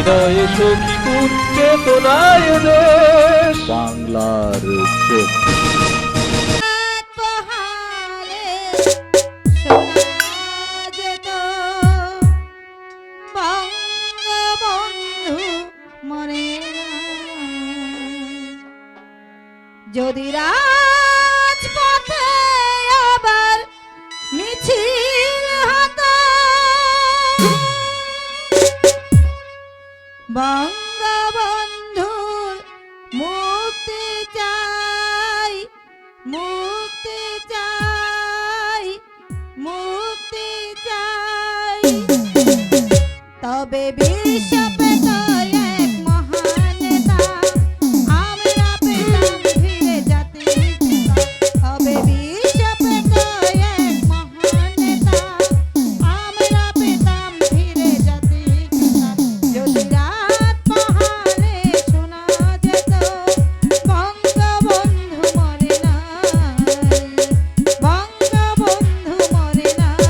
হৃদয়ে সখী কোন চেতনায় দেশ বাংলার চোখ। যদি রাজপথে আবার মিছিল হতো, বঙ্গবন্ধুর মুক্তি চাই, মুক্তি চাই, মুক্তি চাই, তবে বিশ্ব পেত এক মহান নেতা, আমরা পেতাম ফিরে জাতির পিতা। তবে বিশ্ব পেত এক মহান নেতা, আমরা পেতাম ফিরে জাতির পিতা। যদি রাত পাহাড়ে শোনা যেত বঙ্গবন্ধু মরে নাই, বঙ্গবন্ধু মরে নাই।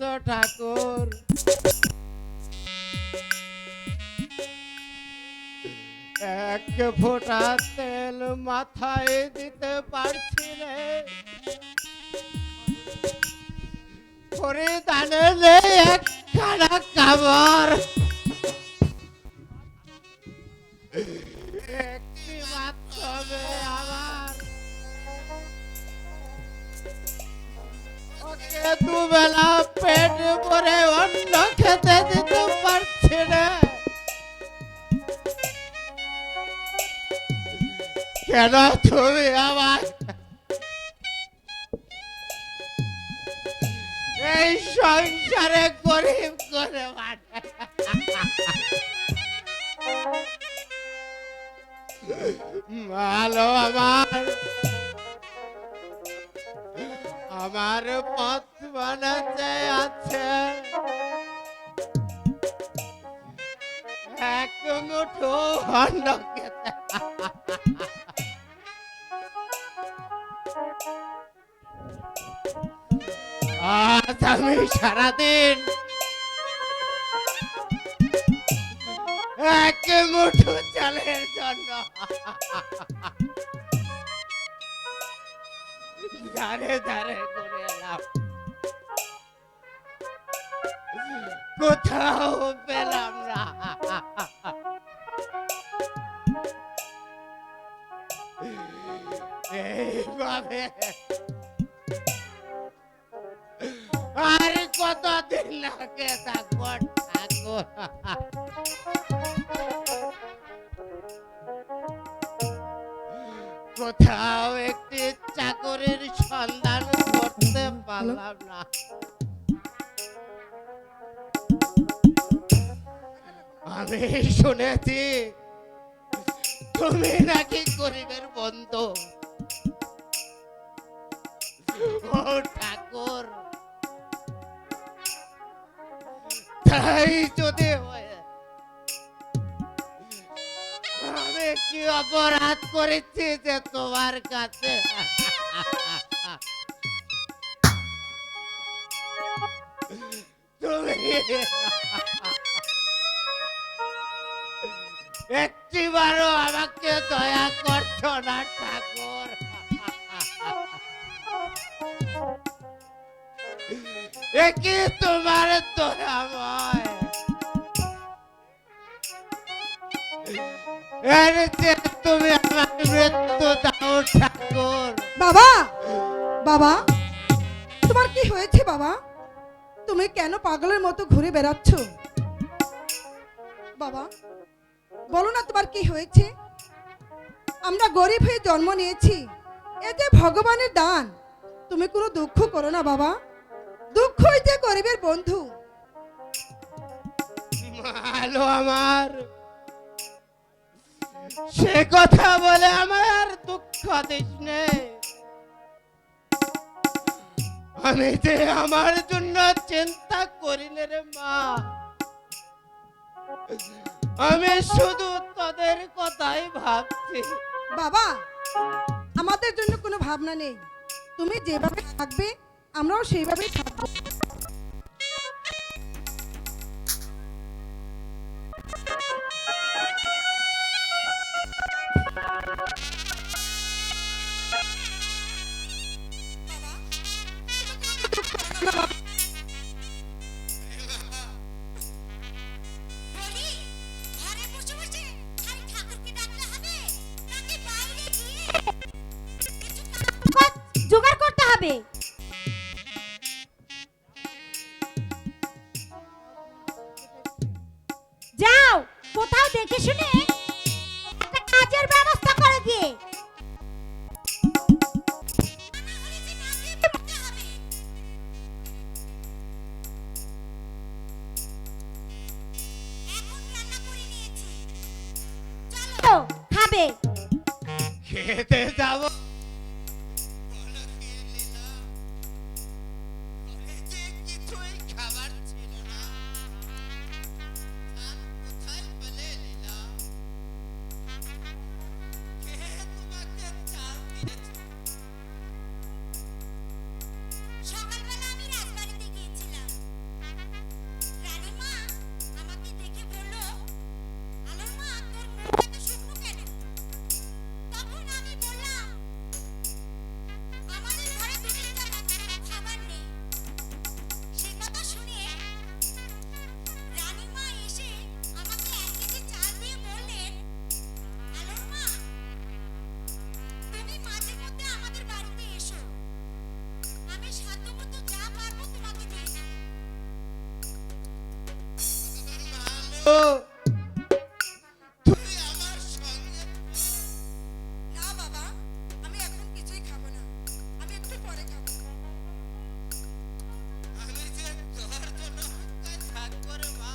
করেছো ঠাকুর? এক ফোঁটা তেল মাথায় দিতে পারছি রে, পরিধানে নেই একখানা কাপড়। একটি মাত্র মেয়ে আমার, ওকে দুবেলা পেট ভরে অন্ন খেতে দিতে পারছি না। কেন তুমি আমার এই সংসারে গরিব করে ভালো আমার পথ বানাতে আছে এক মুঠো অন্ন খেতে। আজ আমি সারাদিন এক মুঠো চালের জন্য ধারে ধারে করে এলাম, কোথাও পেলাম না। এইভাবে আর কতদিন লাগে থাকবো ঠাকুর? কোথাও একটি চাকরির সন্ধান করতে পারলাম না। আমি শুনেছি তুমি নাকি গরিবের বন্ধু। ও ঠাকুর, তাই যদি হয়, আমি কি অপরাধ করেছি যে তোমার কাছে তুমি একটিবারও আমাকে দয়া করছো না ঠাকুর? কি তোমার দয়াময়, এর যে তুমি আমার মৃত্যু দাও ঠাকুর। বাবা, বাবা, তোমার কি হয়েছে বাবা? তুমি কেন পাগলের মতো ঘুরে বেড়াচ্ছ? বাবা, বলো না তোমার কি হয়েছে? আমরা গরিব হয়ে জন্ম নিয়েছি, এ যে ভগবানের দান। তুমি কোনো দুঃখ করো না বাবা, দুঃখই যে গরিবের বন্ধু। ভালো আমার, সে কথা বলে আমার দুঃখ দিস নে। আমি যে আমার জন্য চিন্তা করি না রে মা, আমি শুধু তোদের কথাই ভাবছি। বাবা, আমাদের জন্য কোনো ভাবনা নেই, তুমি যেভাবে থাকবে আমরাও সেইভাবেই থাকবো। জোগাড় করতে হবে। যাও, কোথাও দেখে শুনে একটা কাজের ব্যবস্থা করে দিয়ে। চলো, খাবে। খেতে যাবো? কিছুই খাবার ছিল না, কোথায় পেলে লীলা? কে তোমাকে চাল দিয়েছে? সকালবেলা আমি রাজবাড়িতে গিয়েছিলাম, তুমি আমার সঙ্গে না বাবা, আমি এখন কিছুই খাবো না, আমি একটু পরে খাবো। আমি যে তোর জন্য অপেক্ষায় থাকবো রে মা।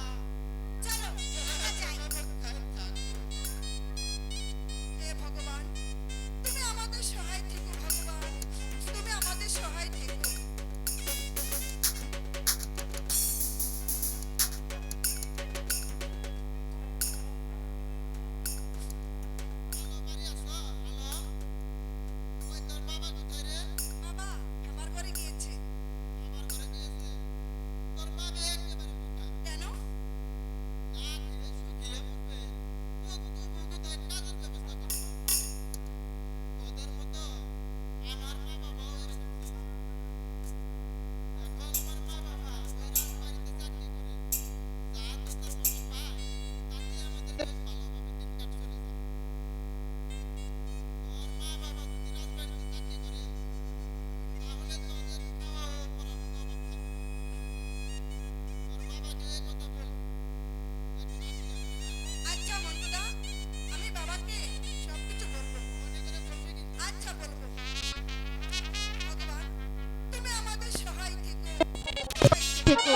চলো আমরা যাই। অপেক্ষায় থাকবো। হে ভগবান, তুমি আমাদের সহায় থেকো ভগবান, তুমি আমাদের সহায় থেকো। হ্যালো, বাড়ি আসো। হ্যালো, ওই তোর বাবা কোথায় রে? বাবা আমার ঘরে গিয়েছে। আমার ঘরে গিয়েছে। তোর বাবা একেবারে বোকা। কেন? না খেয়ে শুকিয়ে মরবে। তবু কোথায় কাজের ব্যবস্থা করবো? তোদের মতো আমার মা বাবাও এরকম ছিল। এখন আমার মা বাবা ওই রাজবাড়িতে চাকরি করে। যা তোদের মতো পায়, তাতে আমাদের বেশ ভালোভাবে দিন কাট চলে যায়। তোর মা বাবা যদি রাজবাড়িতে চাকরি করে, তাহলে তোদের খাওয়া ও পড়াশোনা অভাব থাকবে না। তোর বাবাকে এই কথা বল। একটু আসলে আচ্ছা মন্টুদা, আমি বাবাকে সবকিছু বলবো। মনে করে বলবি কি? আচ্ছা বলবো। ভগবান, তুমি আমাদের সহায় থেকো। থেকো।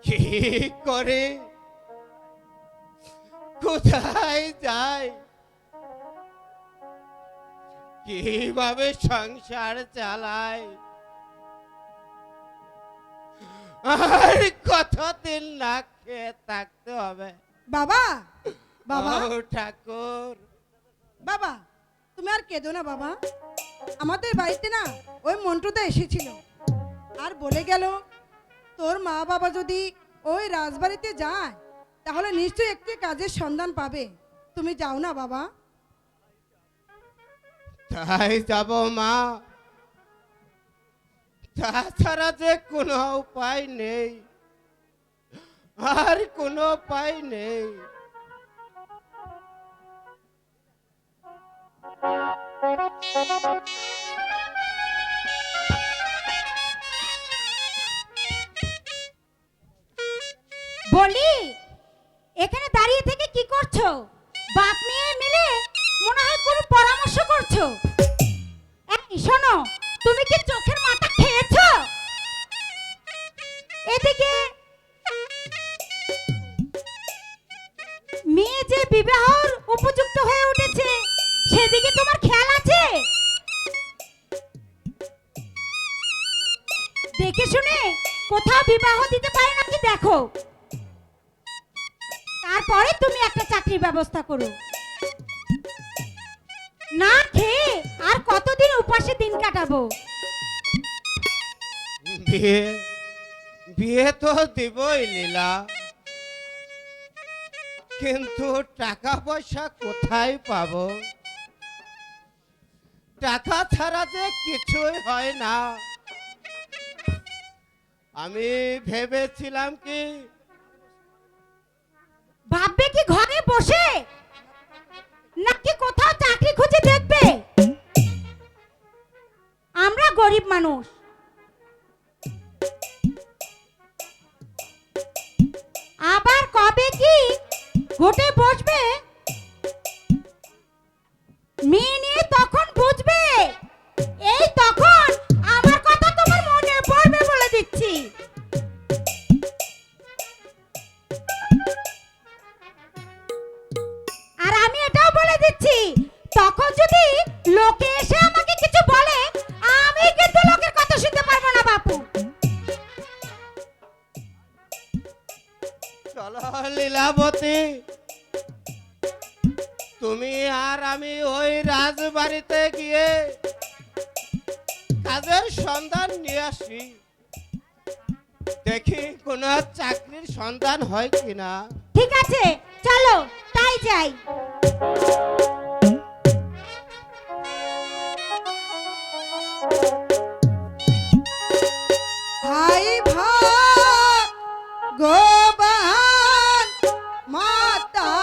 কি করে কোথায় যায়, কিভাবে সংসার চালায়, আর কতদিন না খেয়ে থাকতে হবে? বাবা, বাবা, ও ঠাকুর, বাবা, তুমি আর কেঁদো না বাবা। আমাদের বাড়িতে না ওই মন্টুদা এসেছিল আর বলে গেল তোর মা বাবা যদি ওই রাজবাড়িতে যায় তাহলে নিশ্চয়ই একটি কাজের সন্ধান পাবে। তুমি যাও না বাবা। তাই যাব মা, তাছাড়া যে কোনো উপায় নেই, আর কোনো উপায় নেই। বলি, এখানে দাঁড়িয়ে থেকে কি করছো? বাপ মেয়ে মিলে মনে হয় কোনো পরামর্শ করছো। এই শোনো, তুমি কি চোখের মাথা খেয়েছো? এদিকে মেয়ে যে বিবাহর উপযুক্ত হয়ে উঠেছে, সেদিকে তোমার খেয়াল আছে? দেখে শুনে কোথাও বিবাহ দিতে পারে নাকি দেখো, তারপরে তুমি একটা চাকরির ব্যবস্থা করো। না খেয়ে আর কতদিন উপাসে দিন কাটাবো? বিয়ে বিয়ে তো দিবই লীলা, কিন্তু টাকা পয়সা কোথায় পাবো? টাকা ছাড়া যে কিছুই হয় না। আমি ভেবেছিলাম কি ভাববে কি ঘরে বসে, নাকি কোথাও চাকরি খুঁজে দেখবে? আমরা গরিব মানুষ, আবার কবে কি ঘটে বসবে মেয়ে নিয়ে তখন বুঝবে। এই তখন আমার কথা তোমার মনে পড়বে বলে দিচ্ছি। আর আমি এটাও বলে দিচ্ছি, তখন যদি লোকে এসে আমাকে কিছু বলে, আমি কিন্তু লোকের কথা শুনতে পারবো না বাপু। চলো লীলাবতী, তুমি আর আমি ওই রাজবাড়িতে গিয়ে কাজের সন্ধান নিয়ে আসি। দেখি কোন চাকরির সন্ধান হয় কিনা। ঠিক আছে, চলো তাই যাই। হাই ভগবান মাতা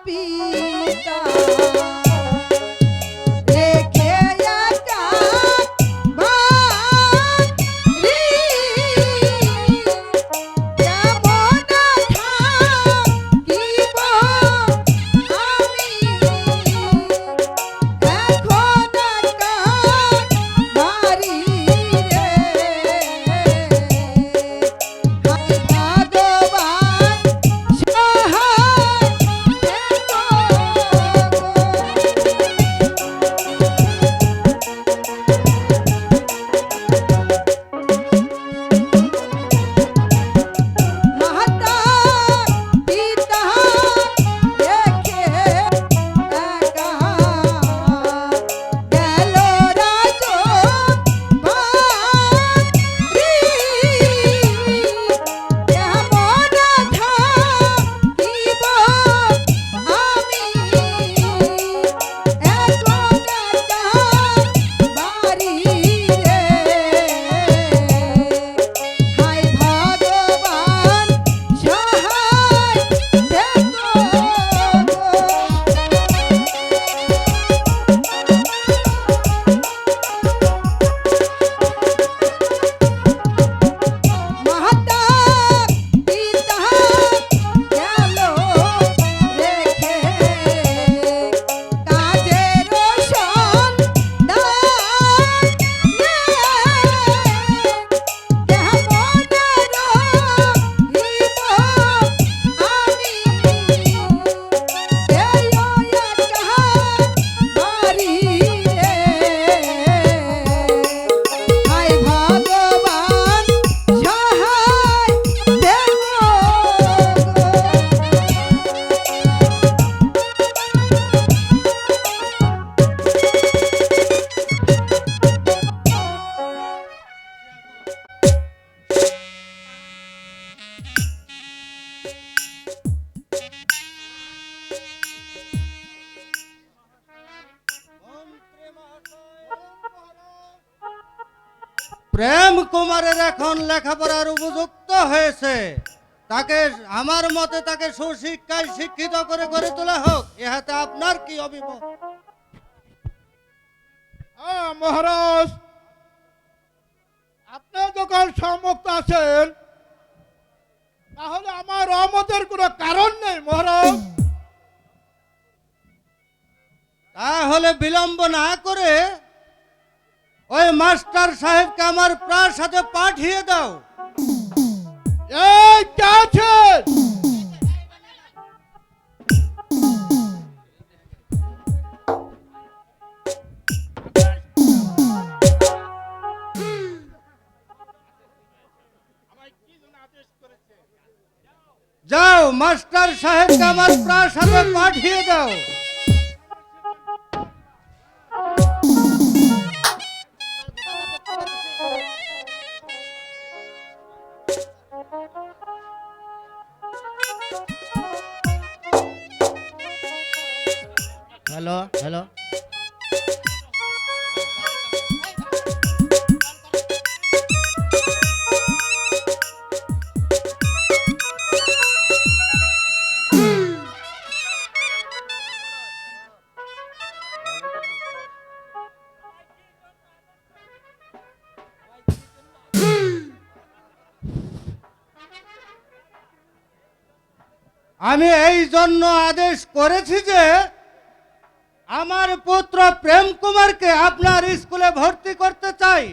পিতা রেখে একা বাড়ি কেমন থাকিব আমি এখন একা বাড়ি রে ভগবান সহায় থেকো মাতা পিতা রেখে একা গেল রাজ বাড়ি কেমন থাকিব আমি এখন একা বাড়ি রে হায় ভগবান সহায় থেকো মাতা পিতা গেল রেখে কাজের সন্ধান কেমন রহিব আমি এই একা বাড়ি রে হায় ভগবান সহায় থেকো প্রেম কুমারের এখন লেখাপড়ার উপযুক্ত হয়েছে, তাকে আমার মতে তাকে সুশিক্ষায় শিক্ষিত করে গড়ে তোলা হোক। ইহাতে আপনার কি অভিমত? হ্যাঁ মহারাজ, আপনি যখন সম্মুখ আছেন তাহলে আমার অমতের কোনো কারণ নেই মহারাজ। তাহলে বিলম্ব না করে ওই মাস্টার সাহেবকে আমার প্রাসাদে পাঠিয়ে দাও। এই কে আছেন? যাও, মাস্টার সাহেবকে আমার প্রাসাদে পাঠিয়ে দাও। হ্যালো হ্যালো, আমি এই জন্য আদেশ করেছি যে আমার পুত্র প্রেম কুমারকে আপনার স্কুলে ভর্তি করতে চাই।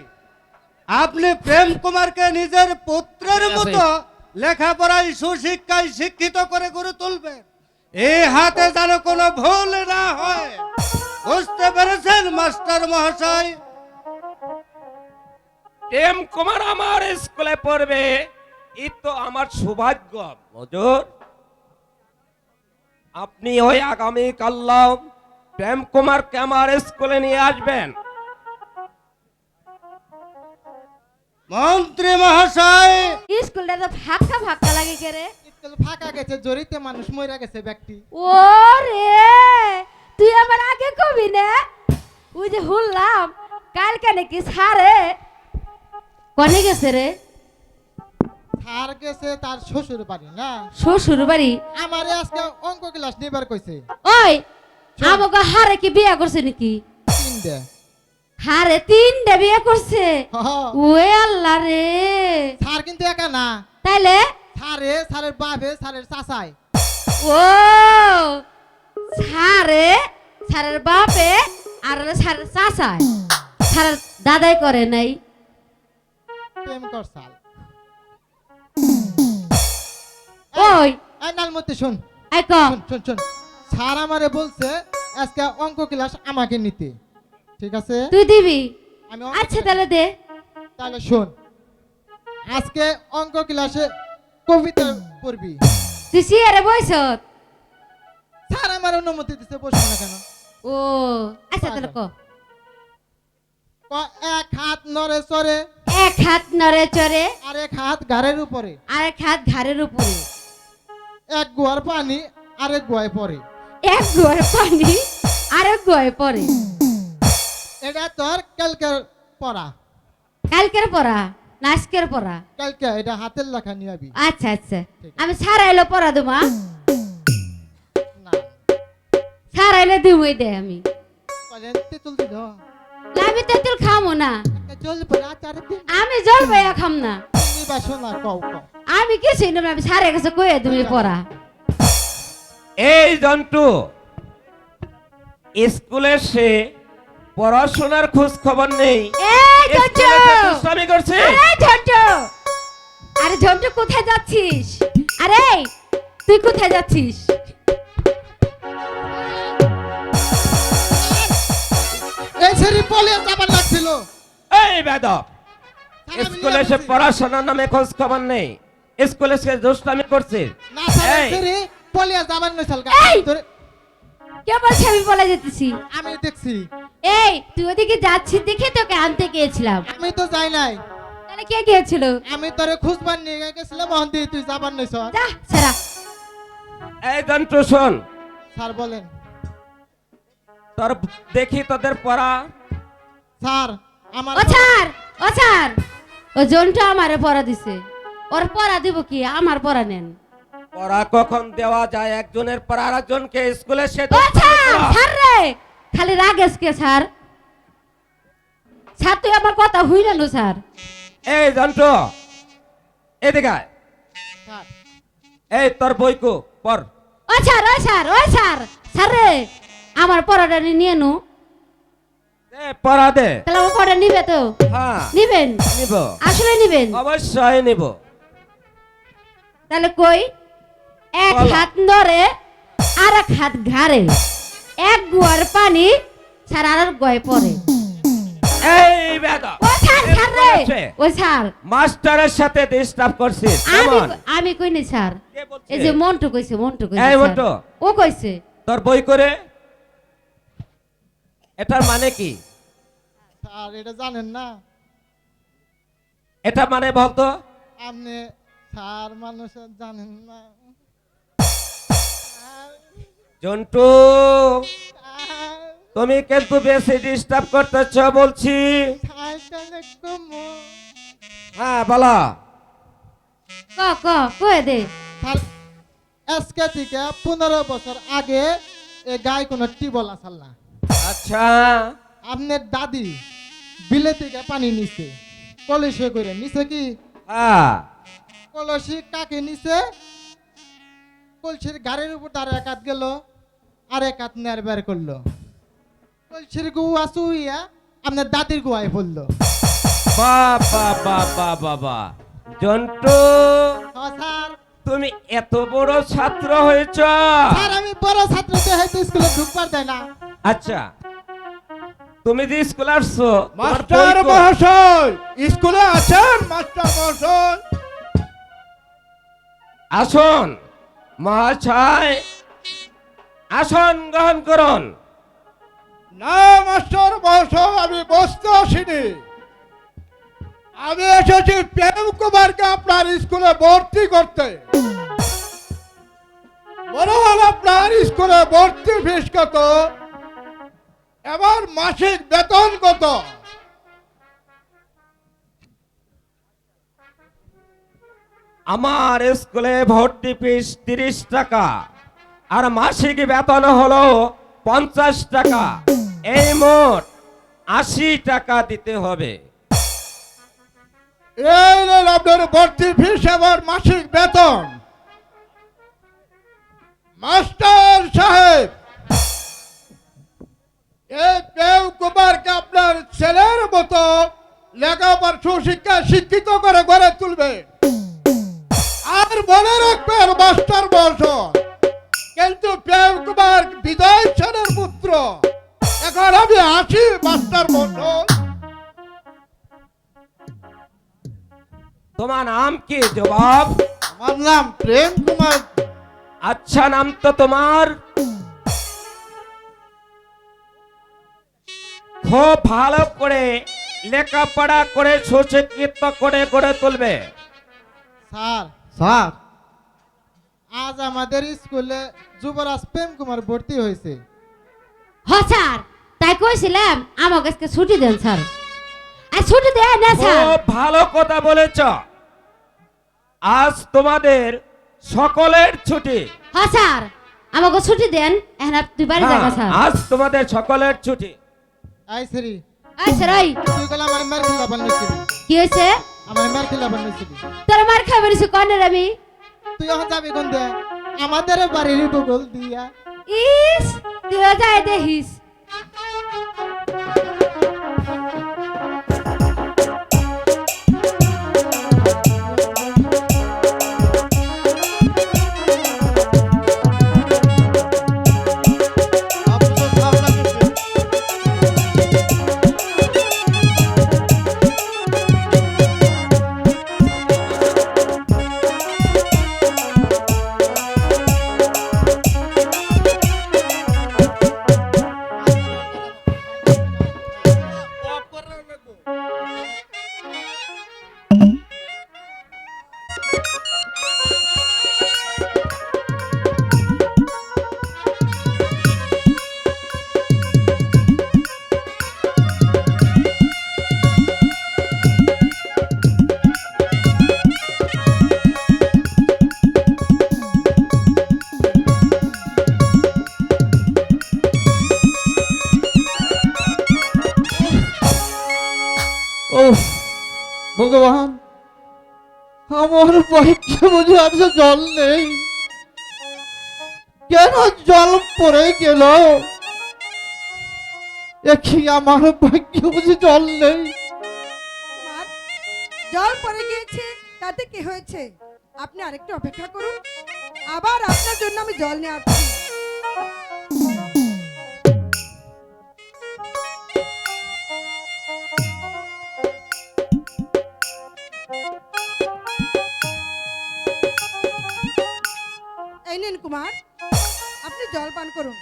আপনি প্রেম কুমারকে নিজের পুত্রের মতো লেখাপড়ায় সুশিক্ষায় শিক্ষিত করে গড়ে তুলবেন। এই হাতে যেন কোনো ভুল না হয়। বুঝতে পেরেছেন মাস্টার মহাশয়? প্রেম কুমার আমার স্কুলে পড়বে, এই তো আমার সৌভাগ্য। হুজুর, আপনি ওই আগামী কাল প্রেম কুমারকে আমার স্কুলে নিয়ে আসবেন। মন্ত্রী মহাশয়, স্কুলটা তো ফাঁকা ফাঁকা লাগে কে রে? স্কুল ফাঁকা গেছে, জড়িতে মানুষ মরে গেছে ব্যক্তি। ও রে, তুই আমার আগে কবি না? ওই যে শুনলাম কালকে নাকি সারে কনে গেছে রে? স্যার গেছে তার শ্বশুর বাড়ি না, শ্বশুর বাড়ি। আমারে আজকে অঙ্ক ক্লাস নিবার কইছে। ওই আমাকে হারে কি বিয়ে করছে নাকি? 3টে। হারে 3টে বিয়ে করছে? হ। ওয়ে আল্লাহ রে। স্যার কিন্তু একা না, তাইলে স্যারের বাপে স্যারের চাচাই। ও সারে সারের বাপে আর সারের চাচায়, সারের দাদাই করে নাই? প্রেম করছাল। ওই এই নালমতি শুন, আই ক শুন। স্যার আমারে বলছে আজকে অঙ্ক ক্লাস আমাকে নিতে, ঠিক আছে? তুই দিবি? আমি অঙ্ক আচ্ছা ক্লাস- তাহলে দে। তাহলে শোন, আজকে অঙ্ক ক্লাসে কবিতা পড়বি। তুই সিয়ারে বইস? স্যার আমার অনুমতি দিতে, বসবো না কেন? ও আচ্ছা তাহলে ক। ক, এক হাত নড়ে চড়ে, এক হাত নড়ে চড়ে, আর এক হাত ঘাড়ের উপরে, আর এক হাত ঘাড়ের উপরে, এক গুয়ার পানি আরেক গুয়ায় পড়ে। এক গোয়ে পানি আর এক গোয়ে পরে। এটা তোর কালকের পড়া। কালকের পড়া না আজকের পড়া? কালকে এটা হাতের লেখা নিয়ে আবি। আচ্ছা আচ্ছা, আমি সারাইলে পড়া দেবো। না সারাইলে দিবই দে আমি। বলেন তেঁতুল দিল, না, আমি তেঁতুল খামো না। জল পড়া চার দিন আমি জল বইয়া খাম না। নিবা শোনা, কও কও। আমি কিছুই না, আমি সারে গেছে কয়ে তুমি পড়া। এই জন্টু স্কুলে সে পড়াশোনার খোঁজ খবর নেই, এই ঝন্টু! স্কুলে সে দুষ্টামি করছে। আরে ঝন্টু! আরে ঝন্টু কোথায় যাচ্ছিস? আরে তুই কোথায় যাচ্ছিস? এই সেরি পলে যাবার লাগছিল। এই বেদক, স্কুলে সে পড়াশোনার নামে খোঁজ খবর নেই, স্কুলে সে দুষ্টামি করছে। না স্যার, এই! সেরি পলে যাবার নইছাল গা। এই! কে বলছে আমি বলে যেতেছি? আমি দেখছি, এই তুই ওদিকে যাচ্ছিস দেখে তোকে আনতে গিয়েছিলাম। আমি তো যাই নাই, তাহলে কে গিয়েছিল? আমি তোরে খুঁজবার নিয়ে গেছিলাম, মহন্দি তুই যাবার নইছ। যা সেরা। এই জন্টু শোন, স্যার বলেন। তোর দেখি তোদের পড়া। স্যার আমার ও ছাড়, ও ছাড়। ও জনটা আমারে পড়া দিছে, ওর পড়া দিব কি? আমার পড়া নেন। পড়া কখন দেওয়া যায়? একজনের পড়া আরেকজনকে স্কুলে সে ও ছাড়, ছাড় রে। খালি রাগেস কে ছাড়? ছাড়, তুই আমার কথা হইল না স্যার। এই জন্টু এদিকে আয়। স্যার এই তোর বইকো পড়। ও ছাড়, ও ছাড়, ও ছাড়। ছাড় রে, আমার পড়াটা নিয়ে নু। দে পড়া দে। তাহলে আমার পড়া নিবে তো? হ্যাঁ নিবেন? নিব, আসলে নিবেন? অবশ্যই নিব। তাহলে কই? এক বলো। হাত ধরে আর এক হাত ঘাড়ে, এক গুয়ার পানি ছাড়া আর গয়ে পড়ে। এই বেদক, ও ছাড়, ছাড় রে। ও ছাড়। মাস্টারের সাথে ডিস্টার্ব করছিস আমি কেমন? আমি কইনি স্যার। কে বলছে? এই যে মন্টু কইছে, মন্টু কইছে এই স্যার। মন্টু। ও কইছে। তোর বই করে এটার মানে কি? স্যার এটা জানেন না এটা মানে বলতো। আপনি? স্যার মানুষ জানেন না। জন্টু তুমি কিন্তু বেশি ডিস্টার্ব করতেছ বলছি। হ্যাঁ বলো। ক ক কয়ে দে। স্যার আজকে থেকে 15 বছর আগে এ গায়ে কোনো টিউবওয়েল আসল না। আচ্ছা আপনার দাদি বিলে থেকে পানি নিছে, কলসে করে নিছে কি? হ্যাঁ কলসি কাকে নিছে? কলসির গাড়ির উপর তার এক হাত গেল, আর এক হাত নেয়ার বের করলো। কলসির গুয়া চুইয়া আপনার দাদির গুয়ায় পড়লো। বাবা বাবা বাবা জন্টু হ্যাঁ স্যার। তুমি এত বড় ছাত্র হয়েছ। স্যার আমি বড় ছাত্রতে হয়তো স্কুলে ঢুকবার দেয় না। আচ্ছা তুমি যে স্কুল আসছো তোমার মাস্টার বই কো- মহাশয় স্কুলে আছেন? মাস্টার মহাশয় আসুন মহাশয়, আসন গ্রহণ করুন। না মাস্টার মহাশয়, আমি বসতে আসিনি। আমি এসেছি প্রেম কুমারকে আপনার স্কুলে ভর্তি করতে। বলুন আপনার স্কুলে ভর্তি ফিস কত, এবার মাসিক বেতন কত? আমার স্কুলে ভর্তি ফিস 30 টাকা আর মাসিক বেতন হলো 50 টাকা, এই মোট 80 টাকা দিতে হবে। এই নিন আপনার ভর্তি ফিস এবার মাসিক বেতন। মাস্টার সাহেব, এই প্রেম কুমারকে আপনার ছেলের মতো লেখাপড়ার সুশিক্ষা শিক্ষিত করে গড়ে তুলবে। আর মনে রাখবেন মাস্টার মশাই, কিন্তু প্রেম কুমার বিজয় সেনের পুত্র। এখন আমি আসি মাস্টার মশাই। তোমার নাম কি জবাব? আমার নাম প্রেম কুমার। আচ্ছা, নাম তো তোমার খুব ভালো করে লেখাপড়া করে সুশিক্ষিত করে গড়ে তুলবে। স্যার, স্যার, আজ আমাদের স্কুলে যুবরাজ প্রেম কুমার ভর্তি হয়েছে। হ স্যার, তাই কইছিলাম আমার কাছে ছুটি দেন স্যার। আর ছুটি দেন না স্যার। খুব ভালো কথা বলেছ। আজ তোমাদের সকলের ছুটি। হ স্যার, আমাকে ছুটি দেন, এখন আর তুই বাড়ি যাবা স্যার। আজ তোমাদের সকলের ছুটি। আই সেরি, এই স্যার, ওই তুই গেলে আমার মার খেলা বানিয়েছিলি। কি হয়েছে? আমার মার খেলা বানিয়েছিলি। তোর মার খাবার কিছু কর্নের আমি। তুই এখন যাবি কোন দে? আমাদের বাড়ির বগল দিয়া। ইস, তুইও যাই দেখিস। ওহ ভগবান, আমার বাইকে বুঝে আজ জল নেই। কেন জল পড়ে গেল? দেখি আমার বাইকে বুঝে জল নেই। কুমার, জল পড়ে গিয়েছে, তাতে কি হয়েছে? আপনি আরেকটু অপেক্ষা করুন, আবার আপনার জন্য আমি জল নিয়ে আসছি। এই নিন কুমার, আপনি জল পান করুন।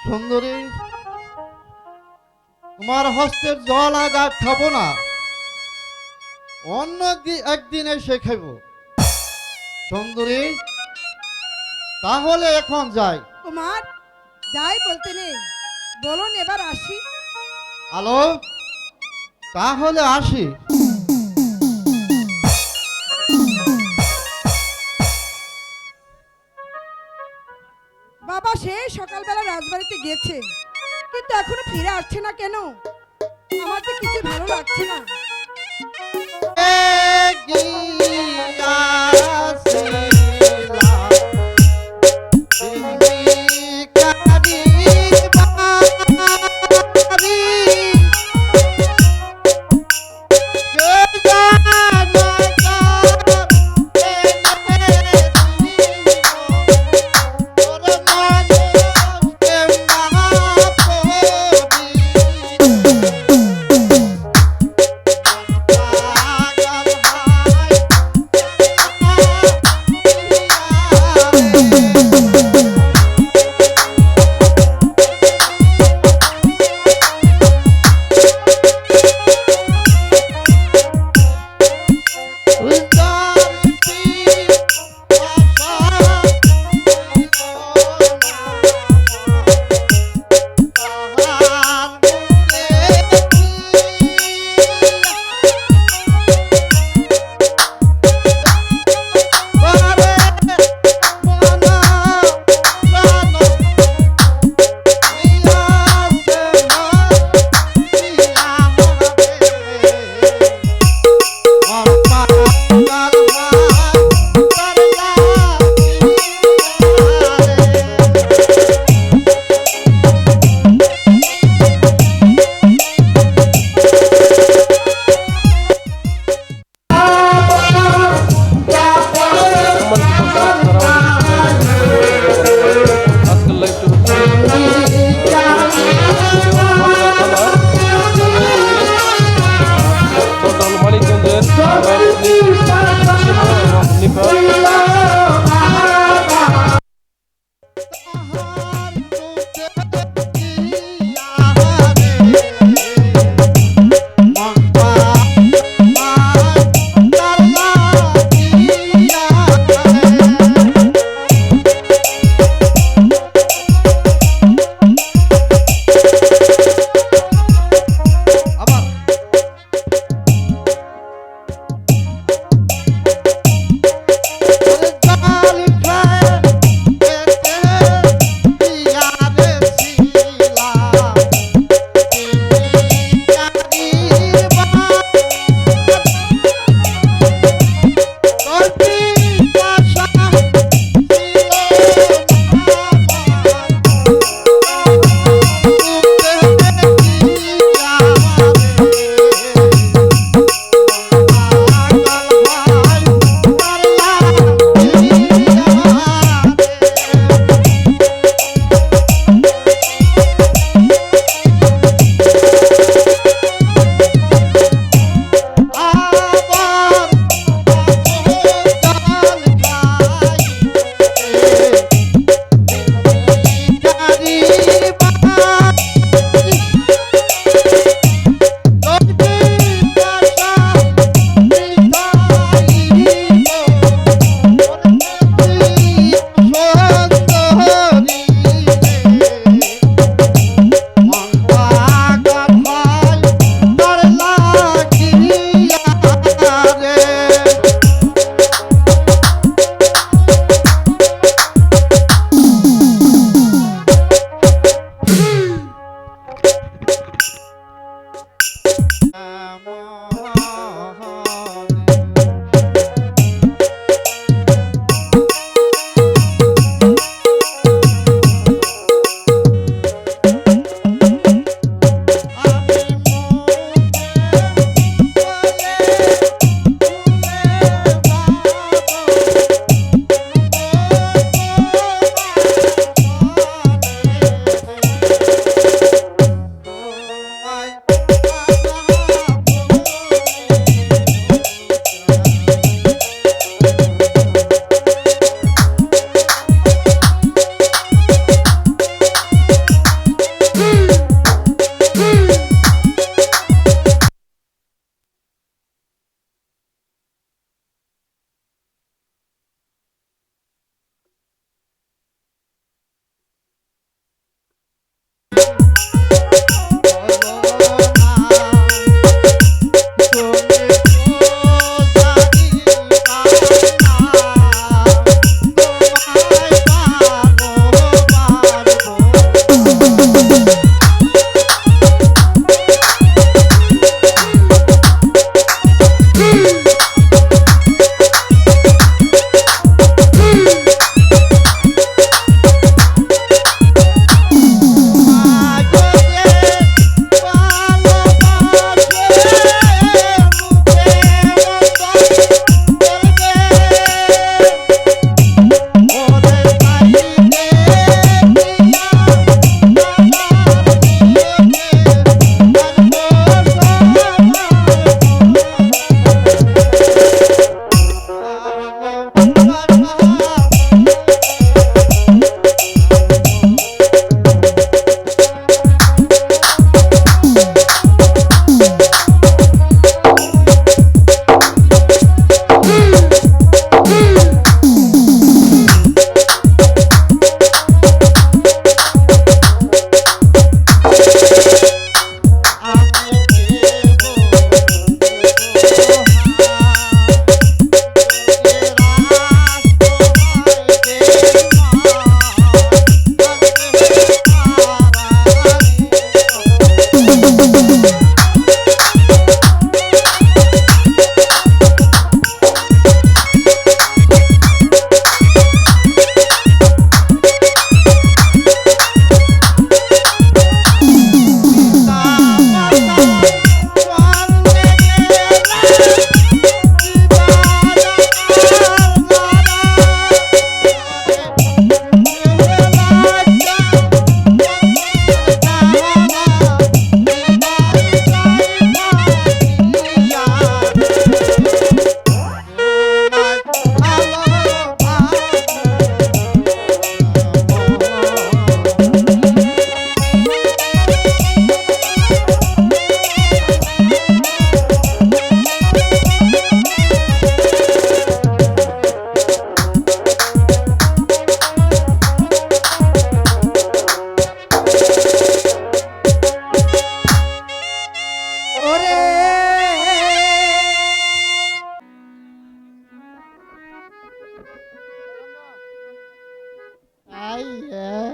সুন্দরী, তোমার হস্তের জল আগা খাবো না, অন্য একদিন এসে খাইব। সুন্দরী, তাহলে এখন যাই। কুমার, যাই বলতে নেই, বলুন এবার আসি। আলো, তাহলে আসি। বাবা সেই সকালবেলা রাজবাড়িতে গিয়েছে, কিন্তু এখনো ফিরে আসছে না কেন? আমার তো কিছু ভালো লাগছে না।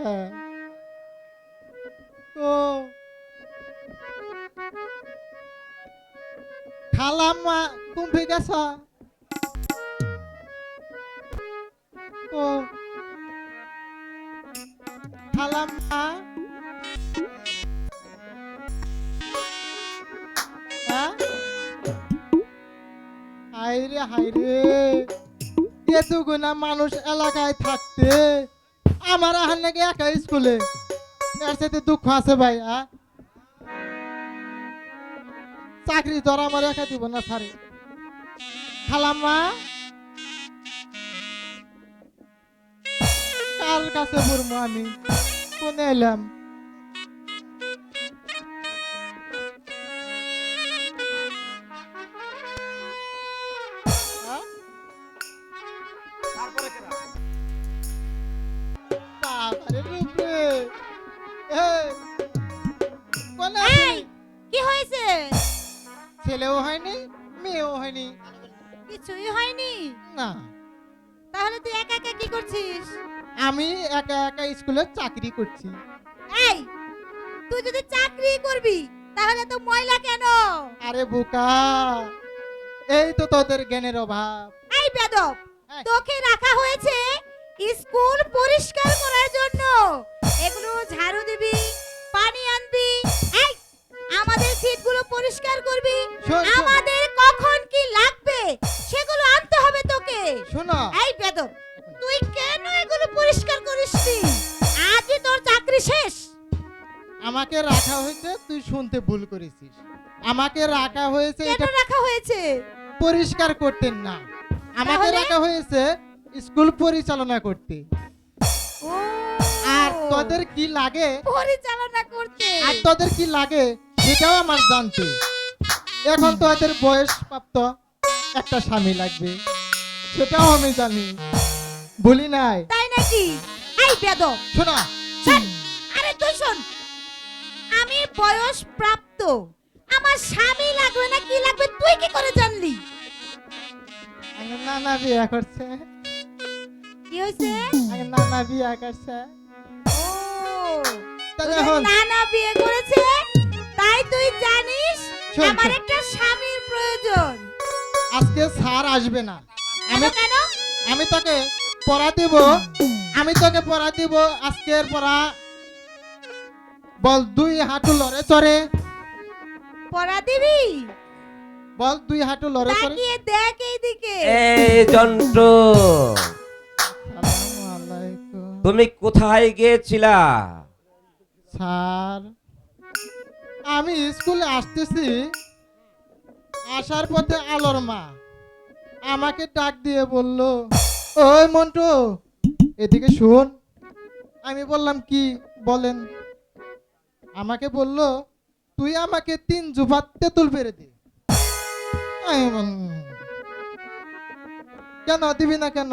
ও খালাম্মা কুম্ভে গেছ ও খালাম্মা হ্যাঁ হাইরে হাইরে এতগুনা মানুষ এলাকায় থাকতে আমার আহার লাগে একা স্কুলে এর সাথে দুঃখ আছে ভাই চাকরি ধর আমার একা দিব না স্যারে খালাম্মা কার কাছে পড়বো আমি কোনে এলাম বাবারে রূপে কোনে এই, কি হয়েছে? ছেলেও হয়নি মেয়েও হয়নি কিছুই হয়নি। না তাহলে তুই একা একা কি করছিস? আমি একা একা স্কুলে চাকরি করছি এই, তুই যদি চাকরি করবি তাহলে তো ময়লা কেন? আরে বোকা এই তো তোদের জ্ঞানের অভাব এই বেদব, এই। তোকে রাখা হয়েছে স্কুল পরিষ্কার করার জন্য। এগুলো ঝাড়ু দিবি, পানি আনবি, এই আমাদের সিটগুলো পরিষ্কার করবি। শোন, শোন। আমাদের কখন কি লাগবে সেগুলো আনতে হবে তোকে। শোনো এই বেদব, তুই কেন এগুলো পরিষ্কার করিসনি? আজই তোর চাকরি শেষ। আমাকে রাখা হয়েছে তুই শুনতে ভুল করেছিস আমাকে রাখা হয়েছে কেন এটা রাখা হয়েছে? পরিষ্কার করতে না আমাকে তাহলে? রাখা হয়েছে স্কুল পরিচালনা করতে ও, আর তোদের কি লাগে পরিচালনা করতে। আর তোদের কি লাগে সেটাও আমার জানতে এখন তোদের বয়স প্রাপ্ত একটা স্বামী লাগবে সেটাও আমি জানি বলি নাই তাই নাকি? এই বেদব, শোনো শোন, আরে তুই শোন, আমি বয়স প্রাপ্ত, আমার স্বামী লাগবে না কি লাগবে তুই কি করে জানলি? আমার নানা বিয়ে করছে কি হয়েছে? আমার নানা বিয়ে করছে ও, তাহলে তোদের এখন নানা বিয়ে করেছে তাই তুই জানিস শোন, আমার শোন। একটা স্বামীর প্রয়োজন। আজকে স্যার আসবে না আমি কেন কেন? আমি তোকে পড়া দিব আমি তোকে পড়া দিব আজকের পড়া বল দুই হাঁটু লড়ে চড়ে পড়া দিবি? বল দুই হাঁটু লড়ে চড়ে তাকিয়ে দেখ এইদিকে। এই জন্টু, আসসালামু আলাইকুম তুমি কোথায় গিয়েছিলা? স্যার আমি স্কুলে আসতেছি আসার পথে আলোর মা আমাকে ডাক দিয়ে বলল ওই মন্টু এদিকে শুন আমি বললাম কি বলেন আমাকে বলল তুই আমাকে 3 জুফাত তেঁতুল পেরে দে আমি বললাম, কেন দিবি না কেন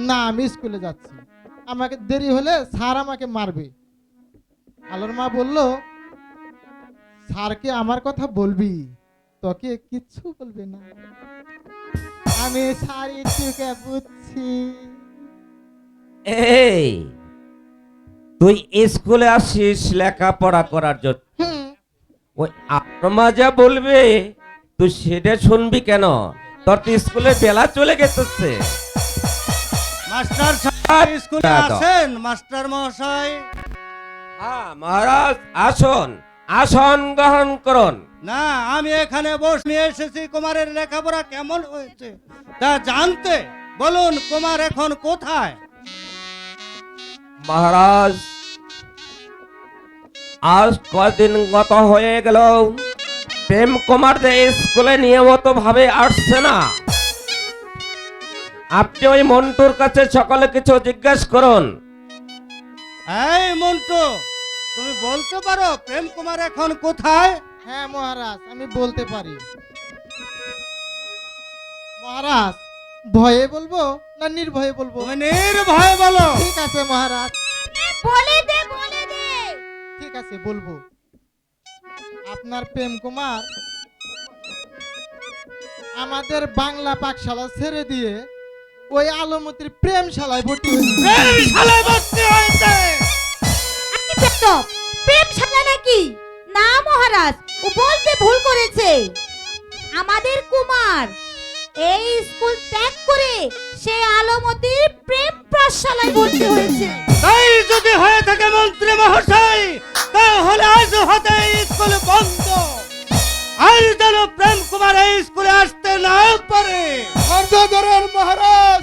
না আমি স্কুলে যাচ্ছি আমাকে দেরি হলে স্যার আমাকে মারবে আলোর মা বলল স্যারকে আমার কথা বলবি তোকে কিচ্ছু বলবে না আমি স্যার একটুকে বুঝছি এই তুই স্কুলে আসিস লেখাপড়া করার জন্য, হুম, ওই আত্মা যা বলবে তুই সেটা শুনবি কেন? তোর তো স্কুলে বেলা চলে গেছে। মাস্টার সাহেব স্কুলে দাদা। আছেন মাস্টার মহাশয়? হ্যাঁ মহারাজ, আসুন, আসন গ্রহণ করুন। না, আমি এখানে বসে এসেছি কুমারের লেখাপড়া কেমন হয়েছে তা জানতে। বলুন কুমার এখন কোথায়? মহারাজ, আজ কদিন গত হয়ে গেল প্রেম কুমার যে স্কুলে নিয়মিত ভাবে আসছে না। আপনি ওই মন্টুর কাছে সকলে কিছু জিজ্ঞেস করুন। এই মন্টু, তুমি বলতে পারো প্রেম কুমার এখন কোথায়? হ্যাঁ মহারাজ আমি বলতে পারি মহারাজ ভয়ে বলবো না নির্ভয়ে বলবো তুমি নির্ভয় বলো। ঠিক আছে মহারাজ বলে দে, বলে দে। ঠিক আছে বলবো আপনার প্রেম কুমার আমাদের বাংলা পাঠশালা ছেড়ে দিয়ে ওই আলমতির প্রেমশালায় ভর্তি হয়েছে এই শালা ভর্তি হয়েছে। বেদব, প্রেম সাজা নাকি? না মহারাজ, ও বলতে ভুল করেছে। আমাদের কুমার এই স্কুল ত্যাগ করে সে আলমতির প্রেম পাঠশালায় ভর্তি হয়েছে। তাই যদি হয়ে থাকে মন্ত্রী মহাশয়, তাহলে আজ হতে এই স্কুল বন্ধ। আর যেন প্রেম কুমার এই স্কুলে আসতে না পারে। ধৈর্য ধরেন মহারাজ,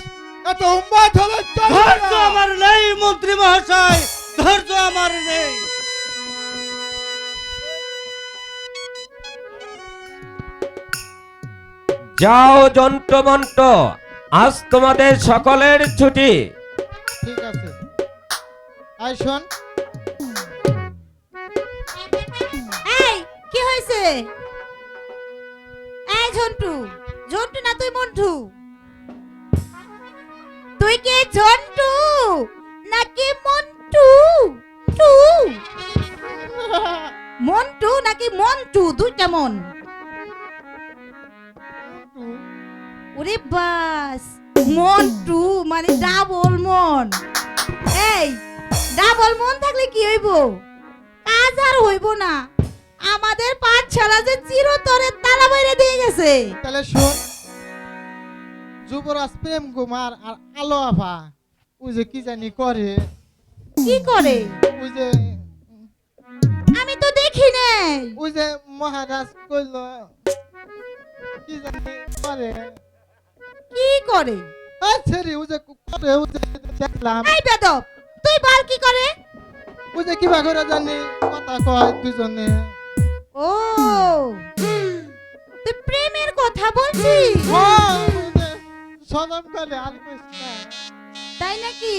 এত উন্মাদ হলে চলবে ধৈর্য না। আমার নেই মন্ত্রী মহাশয়, ধৈর্য আমার নেই। যাও জন্টু মন্টু, আজ তোমাদের সকলের ছুটি। ঠিক আছে, আই শোন, এই কি হয়েছে? এই ঝন্টু, ঝন্টু না তুই মন্টু? তুই কে ঝন্টু নাকি মন্টু? টু মন্টু নাকি মন্টু? দুইটা মন। ওরে বাস, মন্টু মানে ডাবল মন। এই ডাবল মন থাকলে কি হইব? কাজ আর হইব না। আমাদের পাঠশালা যে চিরতরে তালা বাইরে দিয়ে গেছে। তাহলে শোন, যুবরাজ প্রেম কুমার আর আলো আফা ওই যে কি জানি করে, কি করে? ওই যে আমি তো দেখি নাই। ওই যে মহারাজ কইল কি জানি করে। কি করে? আচ্ছা রে, ওই যে করে, ওই যে দেখলাম, এই বেদব, তুই বল কি করে? ওই যে কিবা করে জানি কথা কয় দুজনে। ও, তুই প্রেমের কথা বলছিস? সদম করে আর কইস না। তাই নাকি?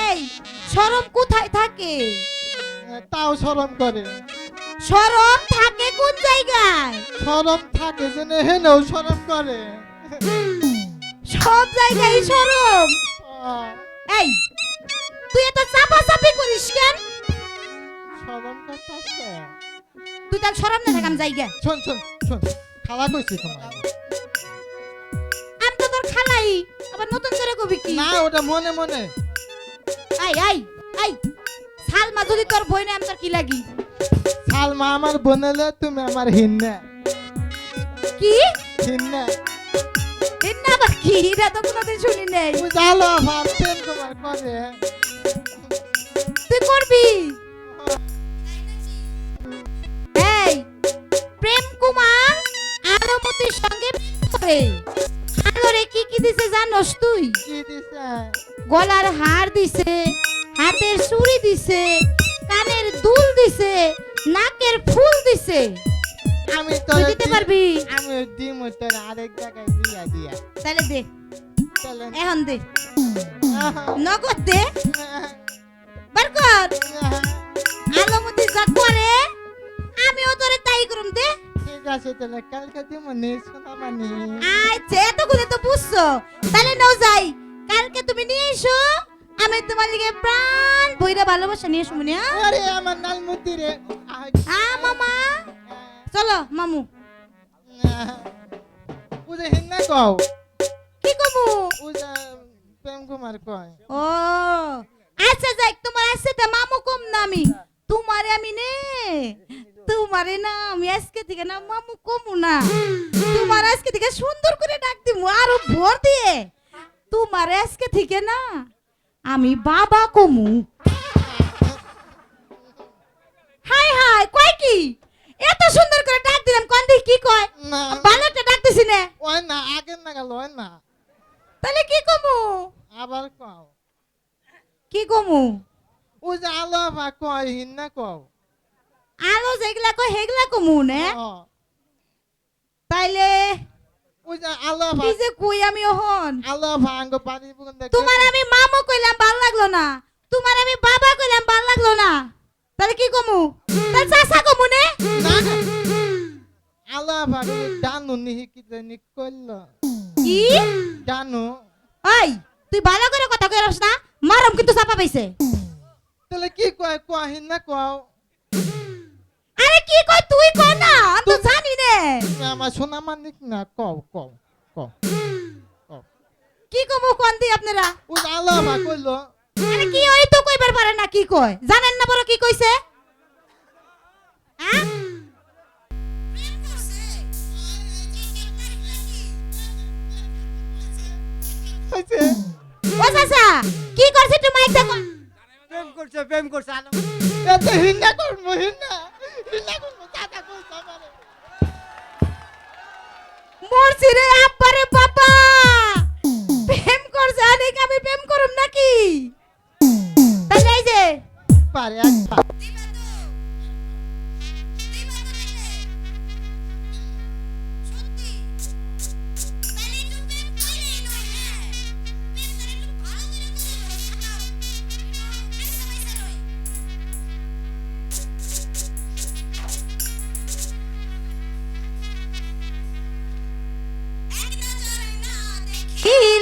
এই শরম কোথায় থাকে? তাও শরম করে, শরম থাকে কোন জায়গায়? শরম থাকে যে হেনেও শরম করে। সব জায়গায় শরম। আহ, এই তুই এত চাপাচাপি করিস কেন? শরম করতেছে। তুই তার শরম না থাকাম জায়গা। শোন শোন শোন, খালা কইছি তোমার। আমি তো তোর খালাই, আবার নতুন করে কবি কি? না, ওটা মনে মনে। আই আই আই, সালমা যদি তোর বই না, আমি তোর কি লাগি? সালমা আমার বোনেলে, তুমি আমার হিন্না। কি হিন্না না আবার কি? এটা তো কোনোদিন শুনি নাই। ওই জালো ভাব প্রেম তোমার করে। তুই করবি? এই প্রেম কুমার আলমতির সঙ্গে প্রেম করে। আলোরে কি কি দিছে জানোস তুই? কি দিছে? গলার হার দিছে, হাতের চুড়ি দিছে, কানের দুল দিছে, নাকের ফুল দিছে। আমি তো তুই দিতে পারবি? আমি দিম তোর আরেক জায়গায় দিয়া দিয়া। তাহলে দে, চলেন। এখন দে, নগদ দে, বার কর। আলমতি যা করে আমিও তোরে তাই করুম। দে। ঠিক আছে, তাহলে কালকে দিব নি, শোনা মানি। আচ্ছা, এতগুলো তো বুঝছো, তাহলে নাও যাই। কালকে তুমি নিয়ে এসো, আমি তোমার লিগে প্রাণ ভইরা ভালোবাসা নিয়ে এসো মনে। আরে আমার নালমতি রে। মামা চলো মামু। ওই যে হিন্না কও, কি কমু? ওই যে প্রেম কুমার কয়। ও আচ্ছা, যাই তোমার আছে তা মামু কম না আমি তোমারে আমি নে, তোমারে না আমি আজকে থেকে না মামু কমু না, তোমার আজকে থেকে সুন্দর করে ডাক দিমু আরো ভর দিয়ে। তোমার আজকে থেকে না আমি বাবা কমু। হাই হাই, কয় কি? এত সুন্দর করে ডাক দিলাম, কোন দিক কি কয়? না বালাটা ডাকতেছি না, ওই না, আগের না গেল, ওই না, তাহলে কি কমু? আবার কও। কি কমু? ওই যে আলো বা কয় হিন্না কও। আলো যেগুলা কয় হেগুলা কমু নে। ও, তাইলে ওই যে আলো কি যে কই আমি ওহন? আলো ভাঙ্গ পানি বুন দেখ। তোমার আমি মামু কইলাম ভাল লাগলো না, তোমার আমি বাবা কইলাম ভাল লাগলো না, তাহলে কি কমু? তাহলে চাচা কমু নে। না আলো ভাঙ্গ ডানু নিহি কি জানি কইলো। কি? ডানু। ওই তুই ভালো করে কথা কইরস না, মারম কিন্তু চাপা পাইছে। তাহলে কি কয়? কয় হিন্না কও। আরে কি কই তুই কই না, আমি তো জানি নে। তুমি আমার সোনা মানিক না, কও কও কও। কি কমু কোন দি আপনারা? ওই যে আলো ভা কইলো। আরে কি ওই তো কইবার পারে না কি কয় জানেন না বড় কি কইছে হ্যাঁ হয়েছে ও চাচা কি করছিস তুই মাইক দেখো প্রেম করছে আলো এত হিন্না করবো হিন্না দাদা কইছে আমারে মরছি রে আব্বারে বাবা প্রেম করছে আরে আমি প্রেম করুম নাকি তাই এই যে পারে একবার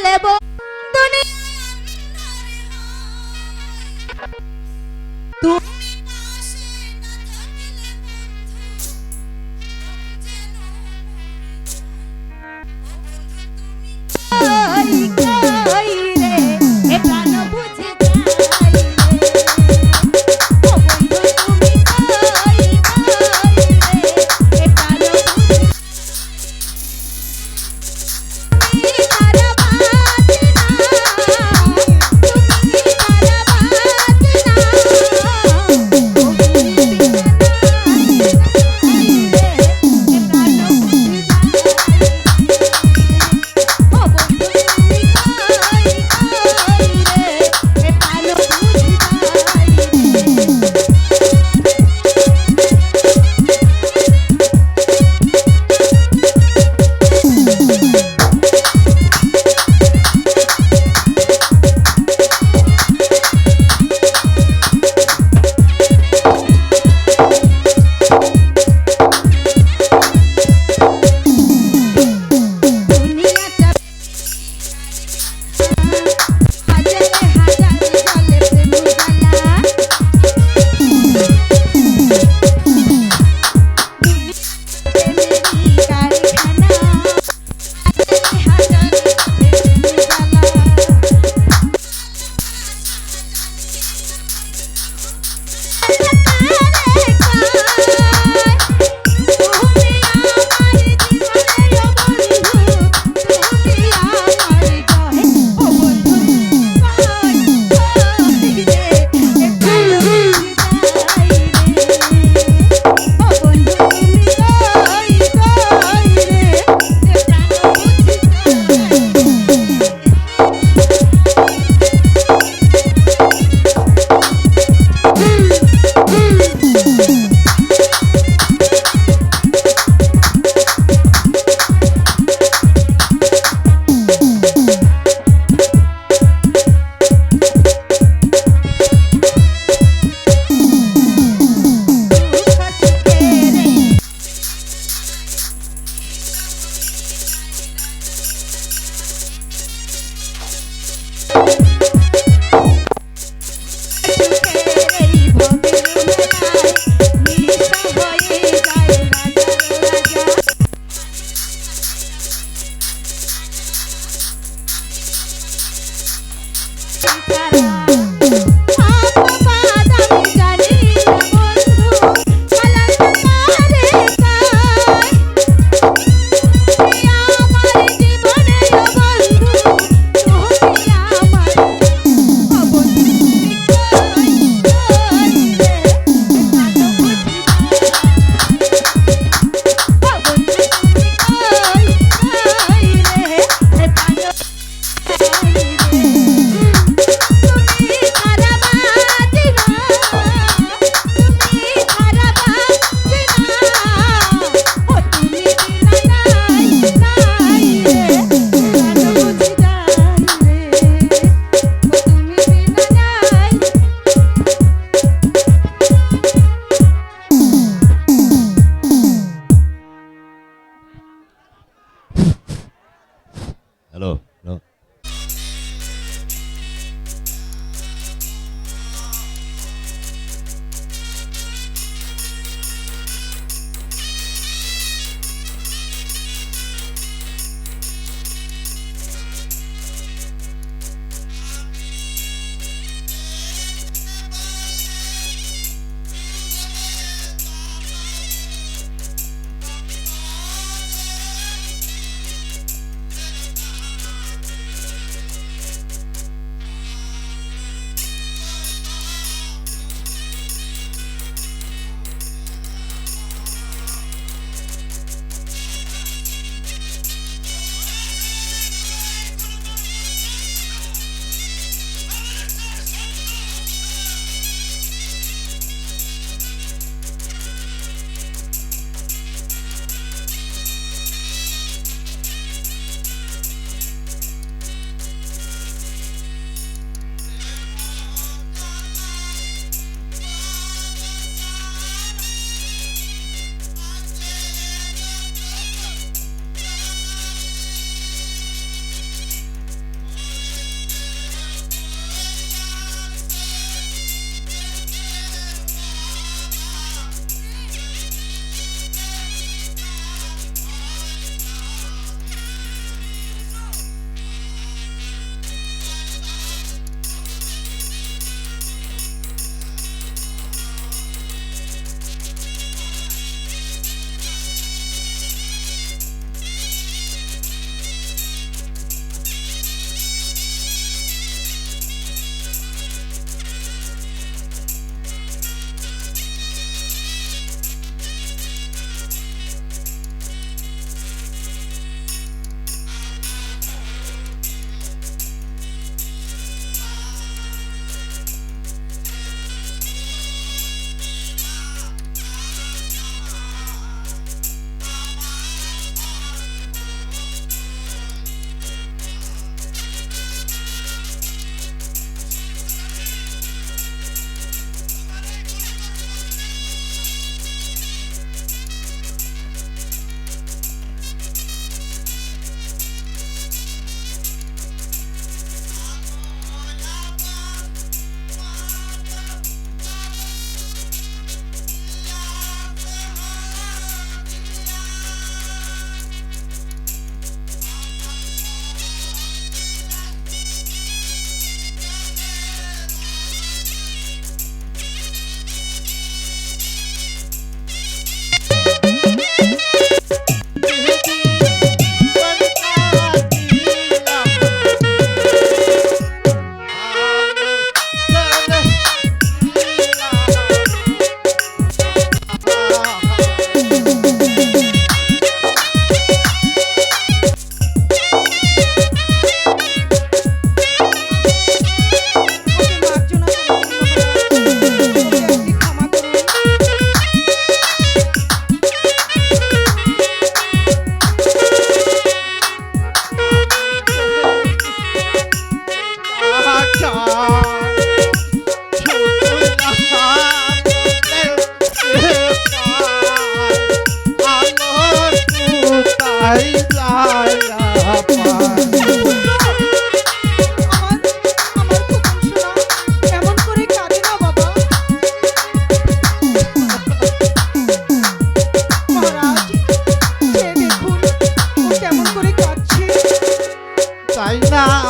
দিলে বন্ধনে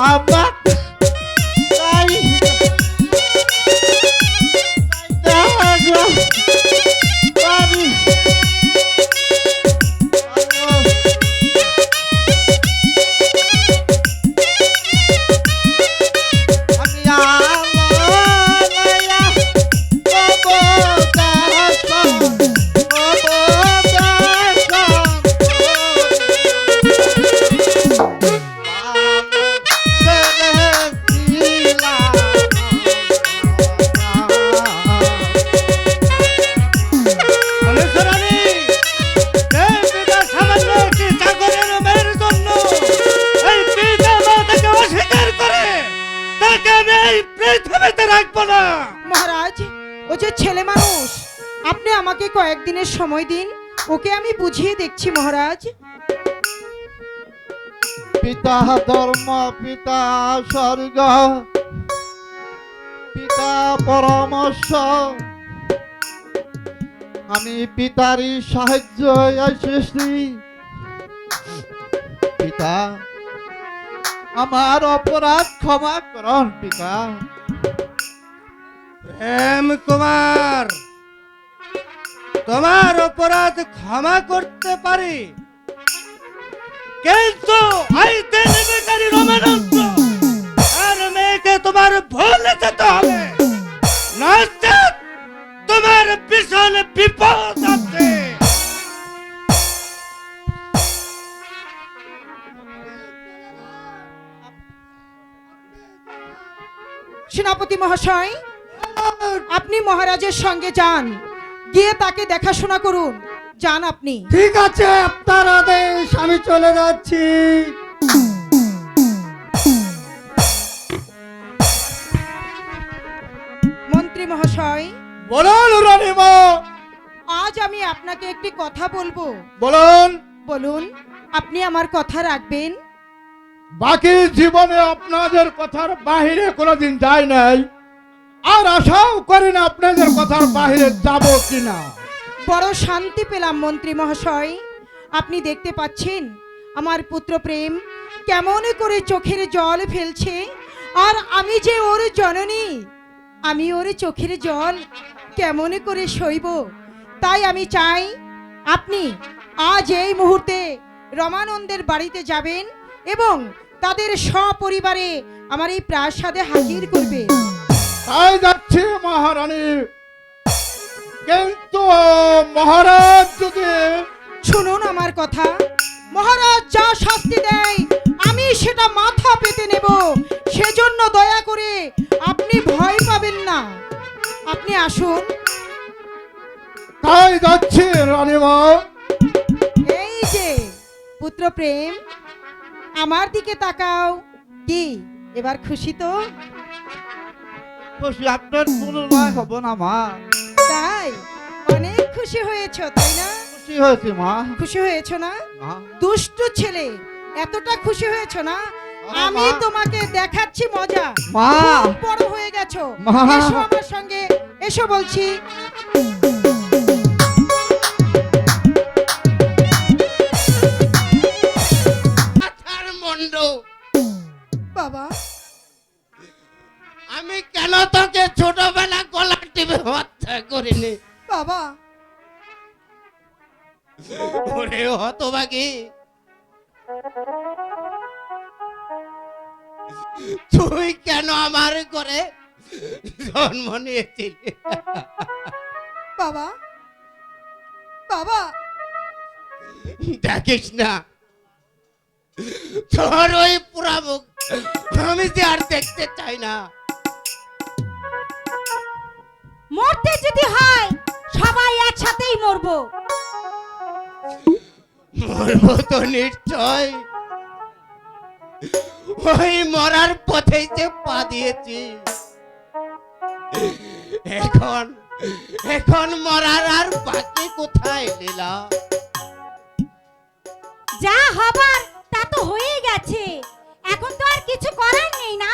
আব্বা তাই আমি অনুসরণী, এই পিতা সামান্য একটি চাকরের মেয়ের জন্য এই পিতা মাতাকে অস্বীকার করে, তাকে আমি এই পৃথিবীতে রাখবো না। মহারাজ, ও যে ছেলে মানুষ, আপনি আমাকে কয়েকদিনের সময় দিন, ওকে আমি বুঝিয়ে দেখছি মহারাজ। পিতা ধর্ম, পিতা স্বর্গ, পিতা পরামর্শ, আমি পিতারই সাহায্য এসেছি। পিতা, আমার অপরাধ ক্ষমা করুন পিতা। প্রেম কুমার, তোমার অপরাধ ক্ষমা করতে পারি, কিন্তু এই দিন বেচারি রমানন্দ আর মেয়েকে তোমার ভুলে যেতে হবে, নচেৎ তোমার ভীষণ বিপদ আছে। সেনাপতি মহাশয়, আপনি মহারাজের সঙ্গে যান, গিয়ে তাকে দেখাশোনা করুন। যান আপনি। ঠিক আছে, আপনার আদেশ, আমি চলে যাচ্ছি। মন্ত্রী মহাশয়, বলুন রানীমা, আজ আমি আপনাকে একটি কথা বলবো। বলুন। বলুন, আপনি আমার কথা রাখবেন? বাকি জীবনে আপনাদের কথার বাহিরে কোনোদিন যাই নাই, আর আশাও করি না আপনাদের কথার বাহিরে যাব কিনা। বড় শান্তি পেলাম মন্ত্রী মহাশয়। আপনি দেখতে পাচ্ছেন আমার পুত্র প্রেম কেমন করে চোখের জল ফেলছে, আর আমি যে ওর জননী, আমি ওর চোখের জল কেমন করে সইব। তাই আমি চাই আপনি আজ এই মুহূর্তে রমানন্দের বাড়িতে যাবেন এবং তাদের সপরিবারে আমার এই প্রাসাদে হাজির করবে। তাই যাচ্ছি মহারানী, কিন্তু মহারাজ যদি শুনুন আমার কথা, মহারাজ যা শাস্তি দেয় আমি সেটা মাথা পেতে নেব, সেজন্য দয়া করে আপনি ভয় পাবেন না। আপনি আসুন। তাই যাচ্ছি রানীমা। এই যে পুত্র প্রেম, আমার দিকে তাকাও। কি এবার খুশি তো? খুশি আপনার তুলনায় হব না মা। তাই অনেক খুশি হয়েছো, তাই না? খুশি হয়েছি মা। খুশি হয়েছো না? মা, দুষ্টু ছেলে, এতটা খুশি হয়েছো না? আরে আমি মা। তোমাকে দেখাচ্ছি মজা। মা। খুব বড় হয়ে গেছো। মা। এসো আমার সঙ্গে, এসো বলছি। বাবা, আমি কেন তোকে ছোটবেলা গলা টিপে হত্যা করিনি? বাবা, ওরে হতভাগী, তুই কেন আমার ঘরে জন্ম নিয়েছিলি? বাবা, বাবা, দেখিস না, তোর ওই পুরা মুখ আমি যে আর দেখতে চাই না। মরতে যদি হয় সবাই একসাথেই মরবো। মরবো তো নিশ্চয়, ওই মরার পথেই যে পা দিয়েছি। এখন এখন মরার আর বাকি কোথায় লীলা? যা হবার তা তো হয়ে গেছে, এখন তো আর কিছু করার নেই না।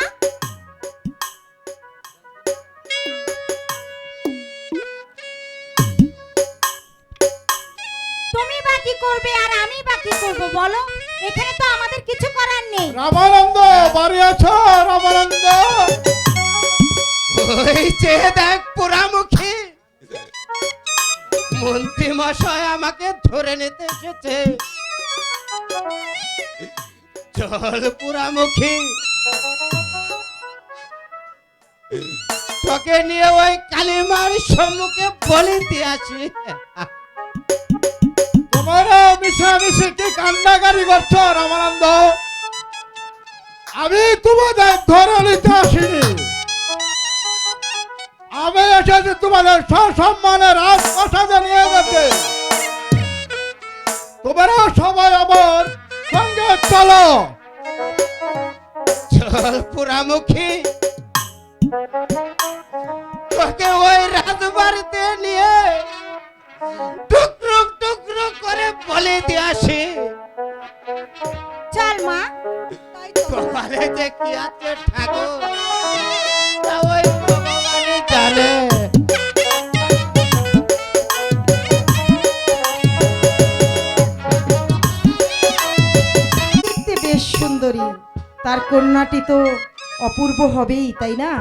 তুমি বাকি করবে আর আমি বাকি করব, বলো? এখানে তো আমাদের কিছু করার নেই। নেই। রামানন্দ বাড়ি আছো? রামানন্দ, ওই চেয়ে দেখ পোড়ামুখী মন্ত্রী মশাই আমাকে ধরে নিতে এসেছে। চল পোড়ামুখী, তোকে নিয়ে ওই কালিমার সম্মুখে বলে দিয়ে আসি। তোমরা মিশামিশি কি কান্নাকারি করছো? রামানন্দ, আমি তোমাদের ধরে নিতে আসিনি, আমি এসেছি তোমাদের সসম্মানে রাজপ্রাসাদে নিয়ে যেতে। তোমরা সবাই আমার সঙ্গে চলো। চল পোড়ামুখী, তোকে ওই রাজবাড়িতে নিয়ে টুকরো টুকরো করে বলে দিয়ে আসি। চল মা। তাই তো। কপালে যে কি আছে ঠাকুর, তা ওই ভগবানই জানে। দেখতে বেশ সুন্দরী, তার কন্যাটি তো অপূর্ব হবেই, তাই না?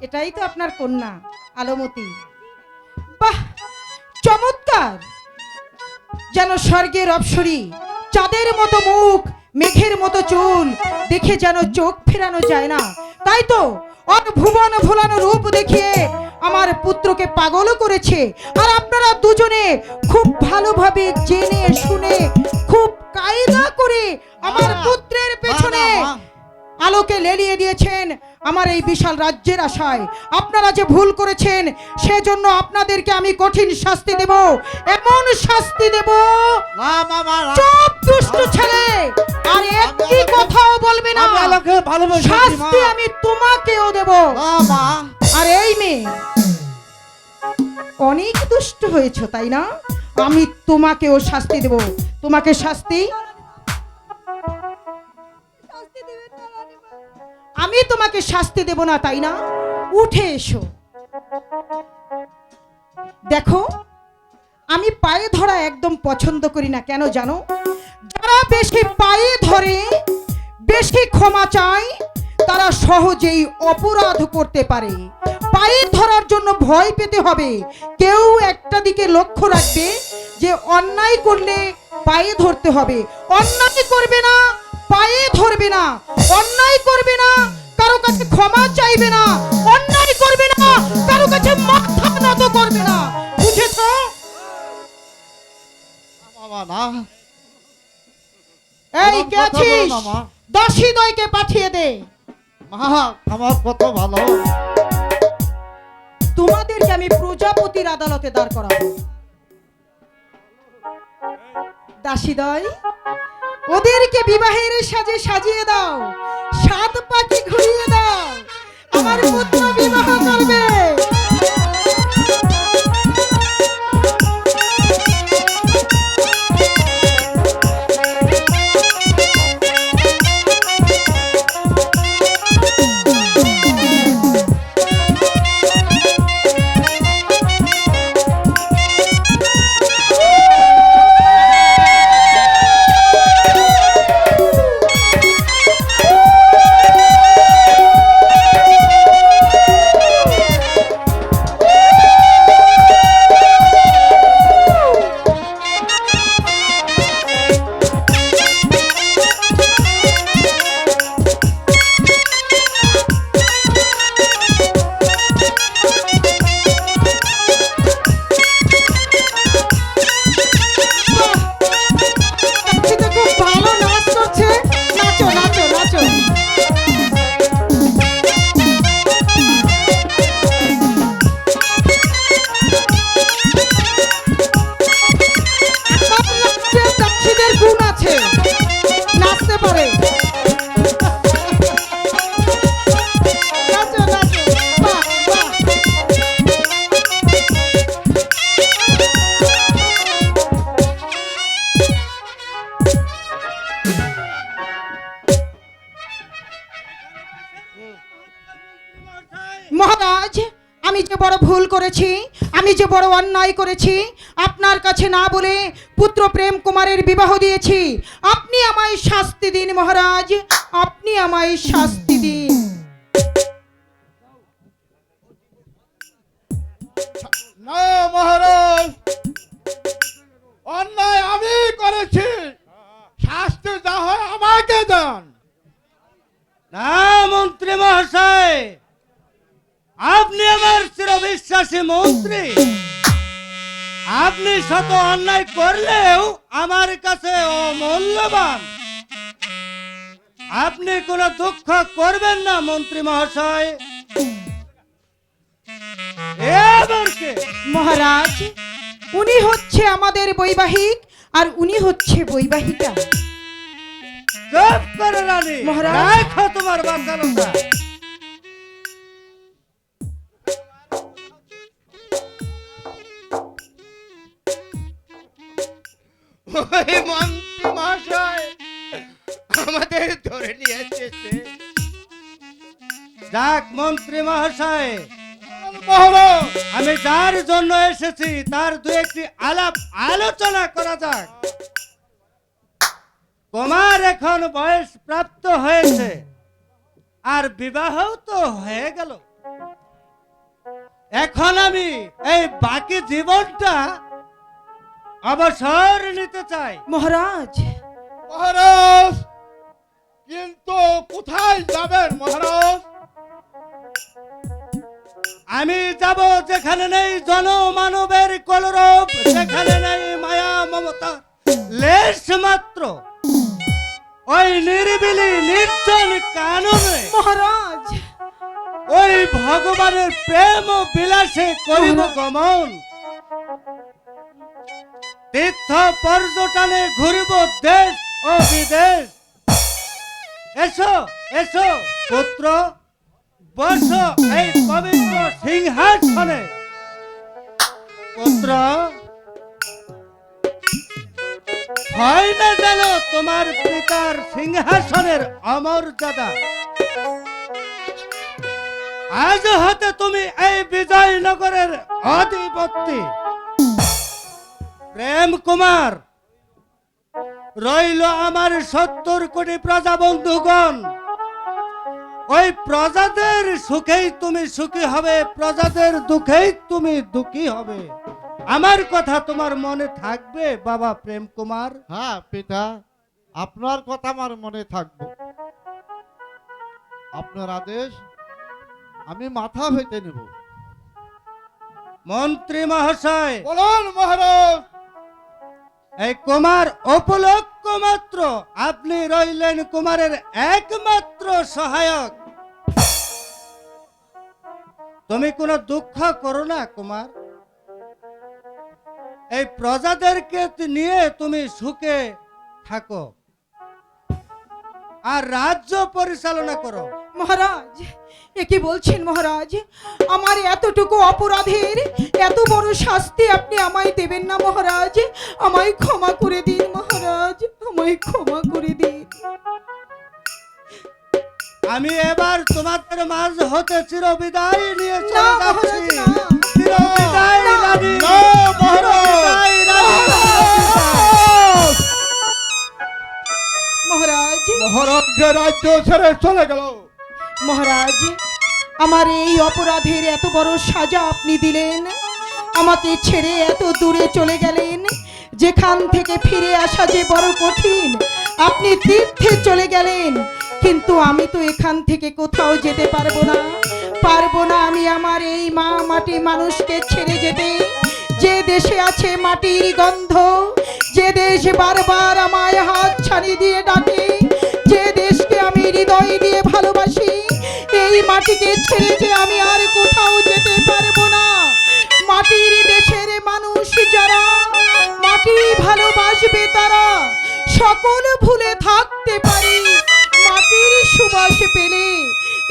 এটাই তো আপনার কন্যা আলমতি। বাহ, চমৎকার! যেন স্বর্গের অপ্সরী, চাঁদের মতো মুখ, মেঘের মতো চুল, দেখে যেন চোখ ফেরানো যায় না। তাই তো ভুবন ভোলানো রূপ দেখিয়ে আমার পুত্রকে পাগল করেছে। আর আপনারা দুজনে খুব ভালোভাবে জেনে শুনে খুব কায়দা করে আমার পুত্রের পেছনে আলোকে লেলিয়ে দিয়েছেন আমার এই বিশাল রাজ্যের আশায়। আপনারা যে ভুল করেছেন সেজন্য আপনাদেরকে আমি কঠিন শাস্তি দেব, এমন শাস্তি দেব। না মামা, চুপ দুষ্ট ছেলে, আর একটি কথাও বলবে না। আমি আলোকে ভালোবাসি মা। শাস্তি আমি তোমাকেও দেব। না মা, আর এই মেয়ে অনেক দুষ্ট হয়েছে, তাই না? আমি তোমাকেও শাস্তি দেব। তোমাকে শাস্তি আমি তোমাকে শাস্তি দেব না, তাই না? উঠে এসো। দেখো, আমি পায়ে ধরা একদম পছন্দ করি না। কেন জানো? যারা বেশি পায়ে ধরে, বেশি ক্ষমা চায়, তারা সহজেই অপরাধ করতে পারে। পায়ে ধরার জন্য ভয় পেতে হবে। কেউ একটা দিকে লক্ষ্য রাখবে যে অন্যায় করলে পায়ে ধরতে হবে, অন্যায় করবে না, পায়ে ধরবে না, অন্যায় করবে না, কারো কাছে ক্ষমা চাইবে না, অন্যায় করবে না, কারো কাছে মাথা নত করবে না। বুঝেছো? মামা না, এই এরকম কে কথা বলো আছিস? না, মা। দাসী দয়কে পাঠিয়ে দে। মা আমার কত ভালো। তোমাদেরকে আমি প্রজাপতির আদালতে দাঁড় করাবো। দাসীদয়, ওদেরকে বিবাহের সাজে সাজিয়ে দাও, সাত পাখি ঘুরিয়ে দাও, আমার পুত্র বিবাহ করবে। মহারাজ, আমি যে বড় ভুল করেছি, আমি যে বড় অন্যায় করেছি, আপনার কাছে না বলে পুত্র প্রেম কুমারের বিবাহ দিয়েছি। আপনি আমায় শাস্তি দিন মহারাজ, আপনি আমায় শাস্তি দিন। না মহারাজ, অন্যায় আমি করেছি, শাস্তি যা হয় আমাকে দেন। না মন্ত্রী মহাশয়, আপনি আমার চিরবিশ্বাসী মন্ত্রী। আপনি শত অন্যায় করলেও আমার কাছে অমূল্যবান। আপনি কোনো দুঃখ করবেন না মন্ত্রী মহাশয়। এবার কে? মহারাজ, উনি হচ্ছে আমাদের বৈবাহিক আর উনি হচ্ছে বৈবাহিকা। চুপ করো রানী, মহারাজ। রাখো তোমার বাচালতা। ওই মন্ত্রী মহাশয় আমাদের ধরে নিয়ে এসেছে। যাক মন্ত্রী মহাশয়, মহারাজ, আমি যার জন্য এসেছি তার দু একটি আলাপ আলোচনা করা যাক। কুমার এখন বয়স প্রাপ্ত হয়েছে আর বিবাহ তো হয়ে গেল। এখন আমি এই বাকি জীবনটা অবসর নিতে চাই। মহারাজ, মহারাজ, কিন্তু কোথায় যাবেন মহারাজ? আমি যাব যেখানে নেই জনমানবের কলরব, যেখানে নেই মায়া মমতা লেশ মাত্র। ওই নিরিবিলি নির্জন কাননে মহারাজ, ওই ভগবানের প্রেম ও বিলাসে করিব গমন। তীর্থ পর্যটনে ঘুরিব দেশ ও বিদেশ। এসো এসো পুত্র, বসো এই পবিত্র সিংহাসনে। পুত্র, হয় না যেন তোমার পিতার সিংহাসনের অমর্যাদা। আজ হতে তুমি এই বিজয়নগরের অধিপতি। প্রেম কুমার, রইল আমার 70 কোটি প্রজা বন্ধুগণ। ওই প্রজাদের সুখেই তুমি সুখী হবে, প্রজাদের দুঃখেই তুমি দুঃখী হবে। আমার কথা তোমার মনে থাকবে বাবা প্রেম কুমার? হ্যাঁ পিতা, আপনার কথা আমার মনে থাকবে। আপনার আদেশ আমি মাথা পেতে নেব। মন্ত্রী মহাশয়, বলুন মহারাজ। এই কুমার উপলক্ষ মাত্র, আপনি রইলেন কুমারের একমাত্র সহায়ক। তুমি কোনো দুঃখ করো না কুমার, এই প্রজাদেরকে নিয়ে তুমি সুখে থাকো আর রাজ্য পরিচালনা করো। মহারাজ, এ কি বলছেন মহারাজ? আমার এতটুকু অপরাধের এত বড় শাস্তি আপনি আমায় দেবেন না মহারাজ? আমায় ক্ষমা করে দিন মহারাজ, আমায় ক্ষমা করে দিন। আমি এবার তোমাদের মাঝ হতে চিরবিদায় নিয়ে না চলে মহারাজ, যাচ্ছি। না। চিরবিদায় না, রানী, না, মহারাজ। চিরবিদায় রানী। মহারাজ, মহারাজ যে রাজ্য ছেড়ে চলে গেল। মহারাজ, আমার এই অপরাধের এত বড় সাজা আপনি দিলেন, আমাকে ছেড়ে এত দূরে চলে গেলেন, যেখান থেকে ফিরে আসা যে বড় কঠিন। আপনি তীর্থে চলে গেলেন, কিন্তু আমি তো এখান থেকে কোথাও যেতে পারবো না, পারবো না আমি আমার এই মা মাটি মানুষকে ছেড়ে যেতে। যে দেশে আছে মাটির গন্ধ, যে দেশ বারবার আমায় হাত ছাড়ি দিয়ে ডাকে, যে দেশকে আমি হৃদয় দিয়ে ভালোবাসি, এই মাটিকে ছেড়ে যে আমি আর কোথাও যেতে পারবো না। মাটির দেশের মানুষ যারা মাটি ভালোবাসবে তারা সকল ভুলে থাকতে পারে। মাটির সুবাস পেলে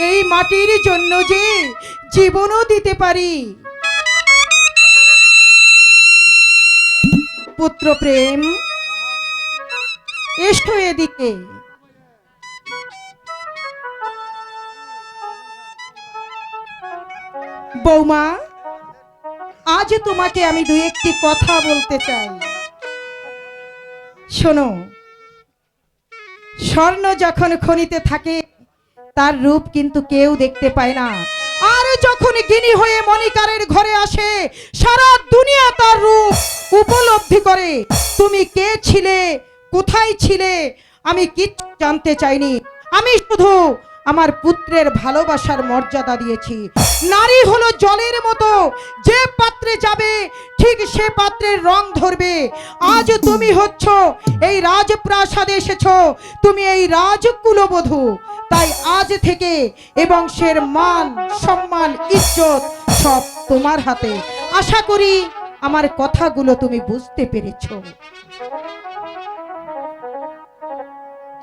এই মাটির জন্য যে জীবনও দিতে পারি। পুত্র প্রেম, এসো এদিকে। বৌমা, আজ তোমাকে আমি দুই একটি কথা বলতে চাই। শোনো, স্বর্ণ যখন খনিতে থাকে তার রূপ কিন্তু কেউ দেখতে পায় না, আর যখন জ্ঞানী হয়ে মণিকারের ঘরে আসে সারা দুনিয়া তার রূপ উপলব্ধি করে। তুমি কে ছিলে, কোথায় ছিলে, আমি কিচ্ছু জানতে চাইনি। আমি শুধু আমার পুত্রের ভালোবাসার মর্যাদা দিয়েছি। নারী হলো জলের মতো, যে পাত্রে যাবে ঠিক সে পাত্রের রং ধরবে। আজ তুমি হচ্ছ এই রাজপ্রাসাদে এসেছো, তুমি এই রাজকুলবধূ, তাই আজ থেকে এ বংশের মান সম্মান ইজ্জত সব তোমার হাতে। আশা করি আমার কথাগুলো তুমি বুঝতে পেরেছো।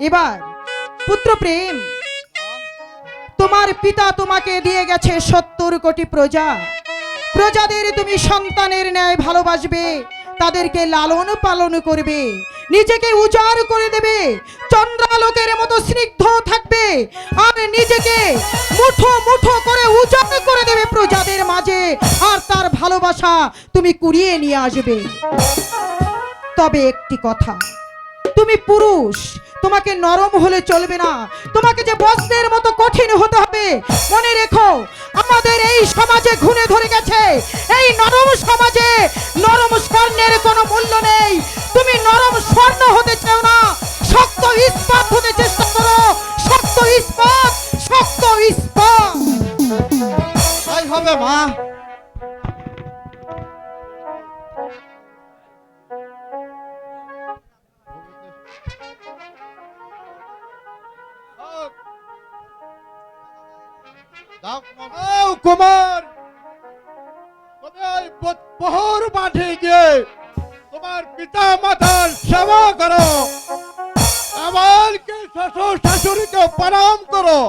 এবার পুত্র প্রেম, তোমার পিতা তোমাকে দিয়ে গেছে 70 কোটি প্রজা। প্রজাদের তুমি সন্তানের ন্যায় ভালোবাসবে, তাদেরকে লালন পালন করবে, নিজেকে উজাড় করে দেবে, চন্দ্রালোকের মতো স্নিগ্ধ থাকবে, আর নিজেকে মুঠো মুঠো করে উজাড় করে দেবে প্রজাদের মাঝে, আর তার ভালোবাসা তুমি কুড়িয়ে নিয়ে আসবে। তবে একটি কথা, তুমি পুরুষ, তোমাকে নরম হলে চলবে না, তোমাকে যে বস্ত্রের মতো কঠিন হতে হবে। মনে রেখো, আমাদের এই সমাজে ঘুরে ধরে গেছে, এই নরম সমাজে নরম স্বর্ণের কোনো মূল্য নেই। তুমি নরম স্বর্ণ হতে চাও না, শক্ত ইস্পাত হতে চেষ্টা করো। শক্ত ইস্পাত, শক্ত ইস্পাত। তাই হবে মা। কুমার, তুমি ওই প্রহর মাঠে গিয়ে তোমার পিতা মাতার সেবা করো, এমনকি শ্বশুর শাশুড়িকে প্রণাম করো।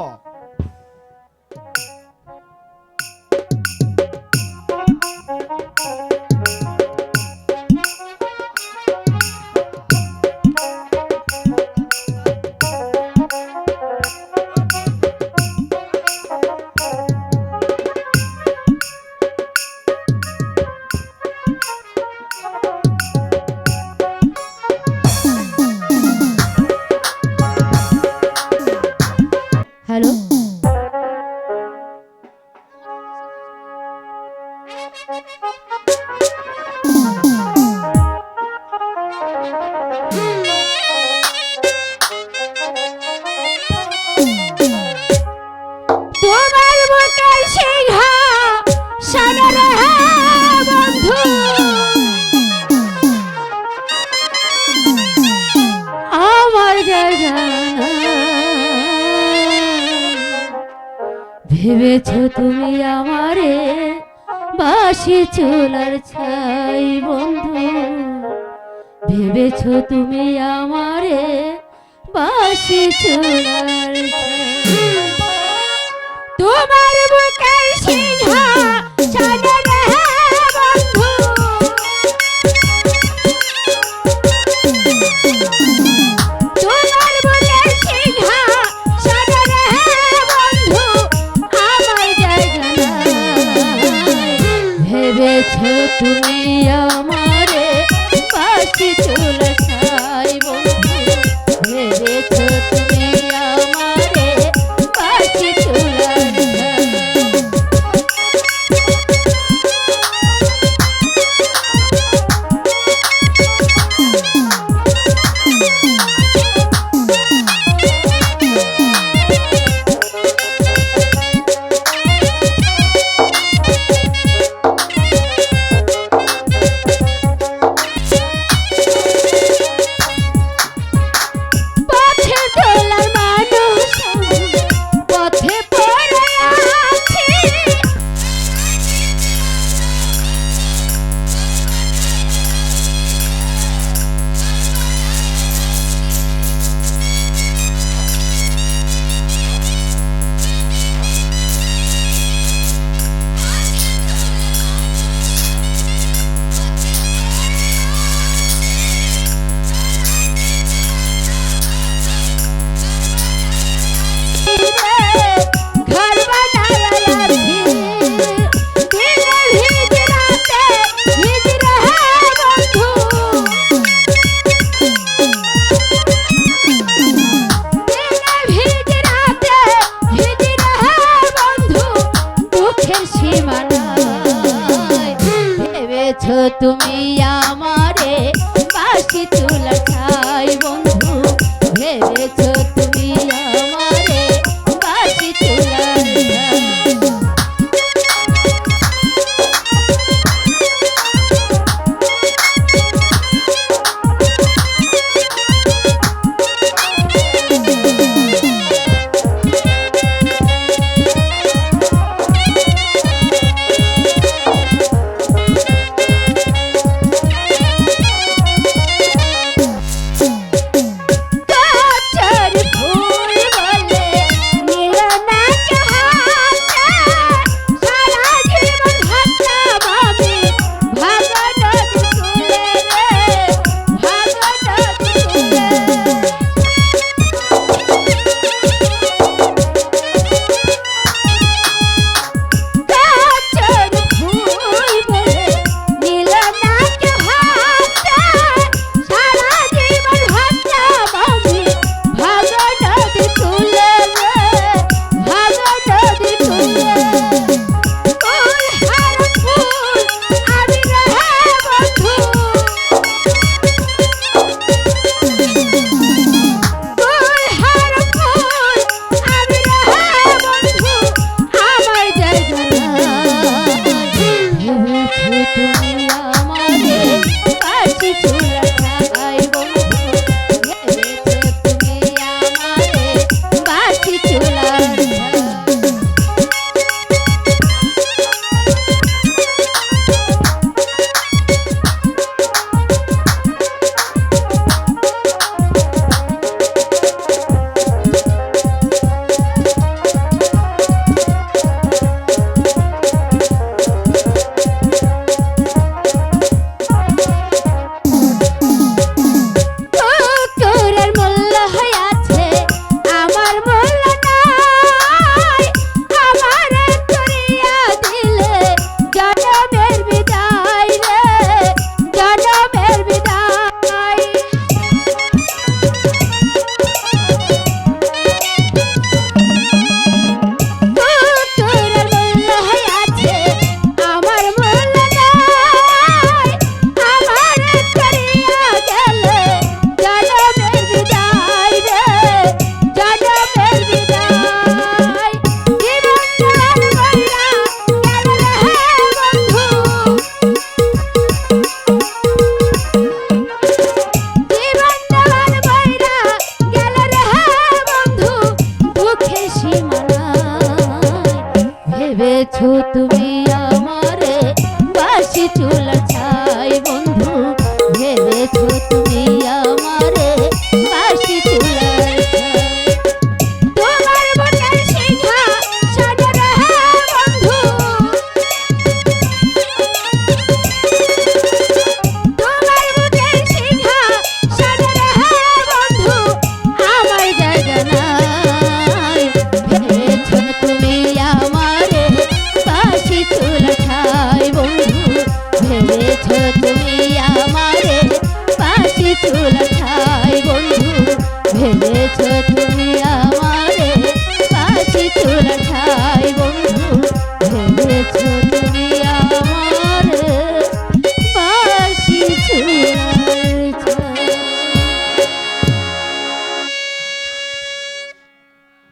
হ্যালো, তোমার বুকের সিংহাসনের বন্ধু আমার জায়গা ভেবেছ তুমি আমারে বাসি চুলার ছাই বন্ধু, ভেবেছ তুমি আমারে বাসি চুলার ছাই। তোমার বুকের সিংহাসনের বন্ধু তোমার বুকের সিংহাসনের বন্ধু আমার জায়গা নাই। ভেবেছ তুমি আমারে বাসি চুলা ছাই বন্ধু, ভেবেছ তুমি আমারে বাসি চুলা ছাই।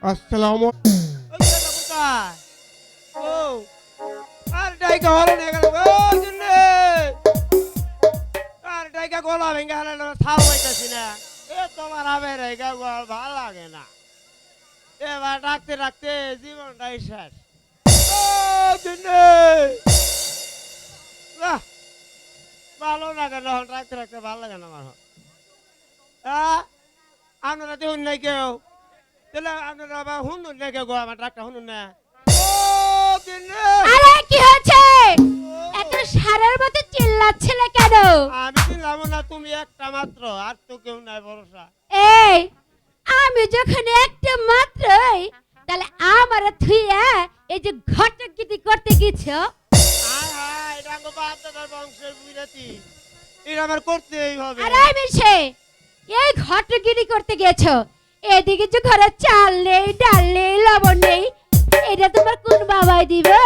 আসসালামু ও আর ডাইকা হলো না গেল ও জুনে আর ডাইকা গলা ভেঙে হলো থাও হইতাছি না এ তোমার আবে রেগা গল ভালো লাগে না এবার ডাকতে ডাকতে জীবনটাই শেষ ও জুনে বাহ ভালো লাগে না ডাকতে ডাকতে ভালো লাগে না আমার আপনারা দেখুন নাই কেউ তাহলে আপনারা আবার শুনুন না কেউ আমার ডাকটা শুনুন না ও জুনে আরে কি হচ্ছে এত সারের মতো চিল্লাচ্ছিলে কেন? আমি দিলাম না তুমি একটা মাত্র আর তো কেউ নাই ভরসা এই আমি যখন একটা মাত্রই তাহলে আমার থুইয়া এই যে ঘটগিটি করতে গেছ হায় হায় ডাঙ্গো বাপ দাদার বংশের বুড়াতি এটা আমার করতেই হবে আরে মিছে এই ঘটগিটি করতে গেছ এদিকে যে ঘরে চাল নেই ডাল নেই লবণ নেই এটা তোমার কোন বাবাই দিবে?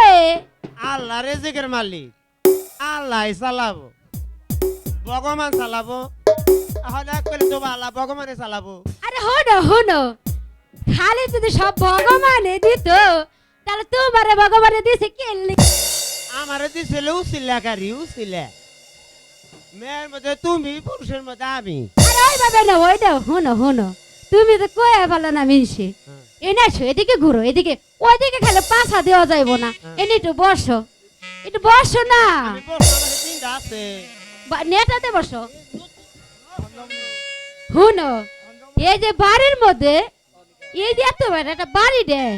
আল্লাহ রেজেকের মালিক আল্লাহ চালাবো ভগবান চালাবো তাহলে এক করে তো আল্লাহ ভগবানে চালাবো আরে হনো খালি যদি সব ভগবানে দিত তাহলে তোমারে ভগবানে দিছে কে? আমারে দিছিল উচিল্লাকারী উচিল্লা মেয়ের মধ্যে তুমি পুরুষের মধ্যে আমি আরে ওইভাবে না ওইটা হনো তুমি তো কয়ে ভালো না মিনছি এনে আসো এদিকে ঘুরো এদিকে ওইদিকে খেলে পাছা দেওয়া যাইব না এনে একটু বসো না আমি বসে আমার তিনটা আছে নেটাতে বসো হুনো এই যে বাড়ির মধ্যে এই যে এত বড় একটা বাড়ি দেয়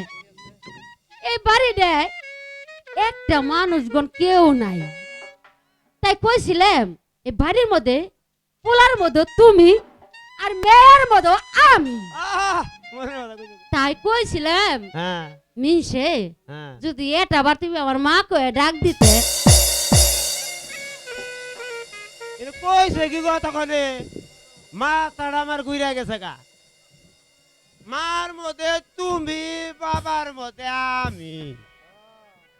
এই বাড়ি দেয় একটা মানুষগণ কেউ নাই তাই কইছিলাম এই বাড়ির মধ্যে পোলার মধ্যে তুমি আর মেয়ের মধ্যে আমি মনে হলো কিছু। তাই কইছিলাম হ্যাঁ মিনসে হ্যাঁ যদি এটা বার তুমি আমার মা কয়ে ডাক দিতে এটা কইছে কি গো তখন মা তাড়া আমার ঘুরে গেছে গা মার মধ্যে তুমি বাবার মধ্যে আমি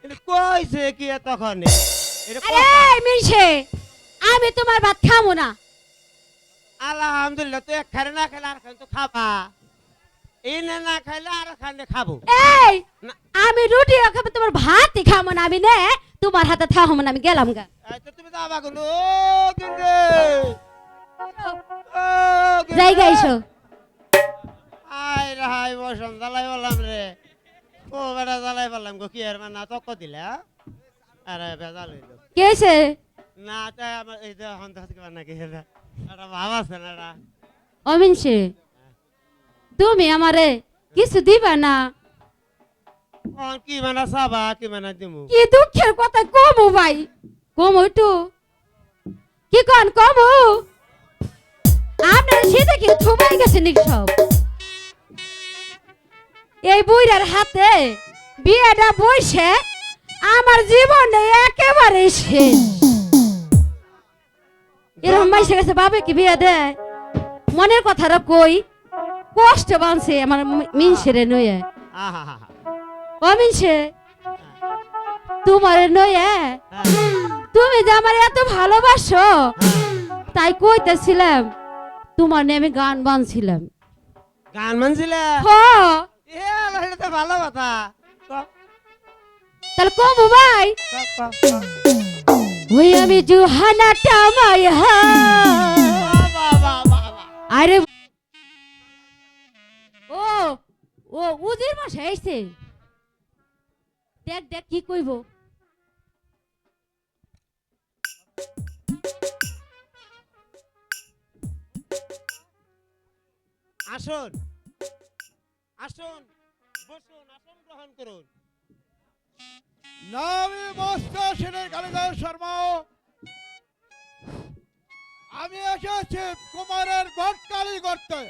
এটা কইছে কি তখন এটা আরে মিনসে আমি তোমার ভাত খামো না আলহামদুলিল্লাহ তো এক খারে না খেলে আর খান তো খাবা এনে না খাইলে আর খানে খাবো এই না। আমি রুটি খাবো তোমার ভাতই খামো না আমি নে তোমার হাতে থাকবো না আমি গেলাম গা এই তো তুমি যাবা গুলো কিন্তু জায়গা এসো আই রে হাই বসন জ্বালাই বললাম রে ও বেটা জ্বালাই বললাম গো কি আর মানে তক্ক দিলে আরে বেজাল হইলো কে হয়েছে না তাই আমার এই যে হন্তাস কি নাকি এটা ভাব আছে না এটা অমিনসে তুমি আমারে কিছু দিবা না কি মানে চাবা কি মানে দিমু কি দুঃখের কথা কমু ভাই কমু একটু কি কন কমু আপনার সেটা কি থুবাই গেছে নাকি সব এই বুইরার হাতে বিয়েটা বসে আমার জীবনে একেবারে শেষ এরকম মাইসে গেছে বাবে কি বিয়ে দেয় মনের কথাটা কই কষ্ট বানছে আমার মিনসেরে নয়ে আহা হা ও মিনসে তোমারে নয়ে তুমি যে আমার এত ভালোবাসো তাই কইতেছিলাম তোমার নিয়ে আমি গান বানছিলাম গান মানছিলে হ এ এটা তো ভালো কথা তাহলে কমু ভাই ওই আমি জুহানাটা মাইহা আরে ও ও উজির মশাই আইছে দেখ দেখ কি কইব আসুন আসুন বসুন আসন গ্রহণ করুন নামি মস্তা সেনের কালিদাস শর্মা আমি এসেছি কুমারের গটকালি করতে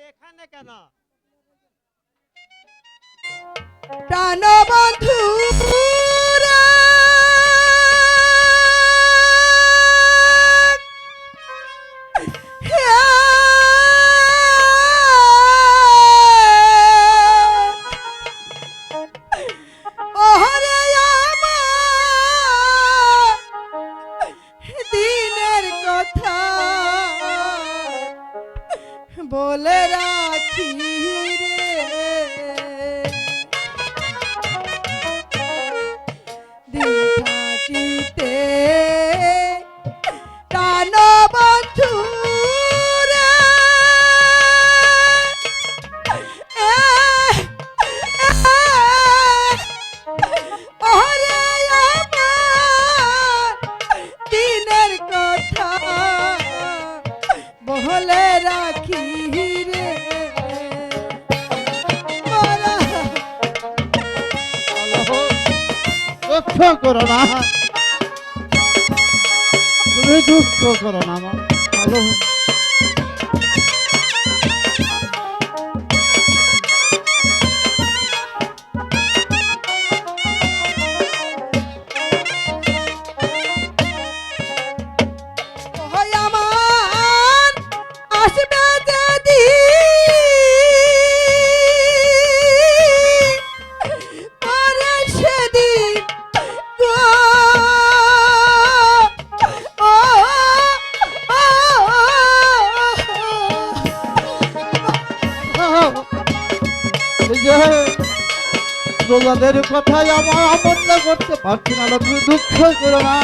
এখানে কেন প্রাণবন্ধু দিনের কথা বলে রাখি রে দিন থাকিতে প্রাণ বন্ধু রে ওরে আমার দিনের কথা বলে রাখি রে মোরা দুঃখ করো না, তুমি দুঃখ করো না মা। ভালো ওই আমার আসবে যদি পরে সেদিন গো ও এই যে রোজাদের কথাই আমার আমন্ত্রণ করতে পারছি না, তুমি দুঃখ করো না।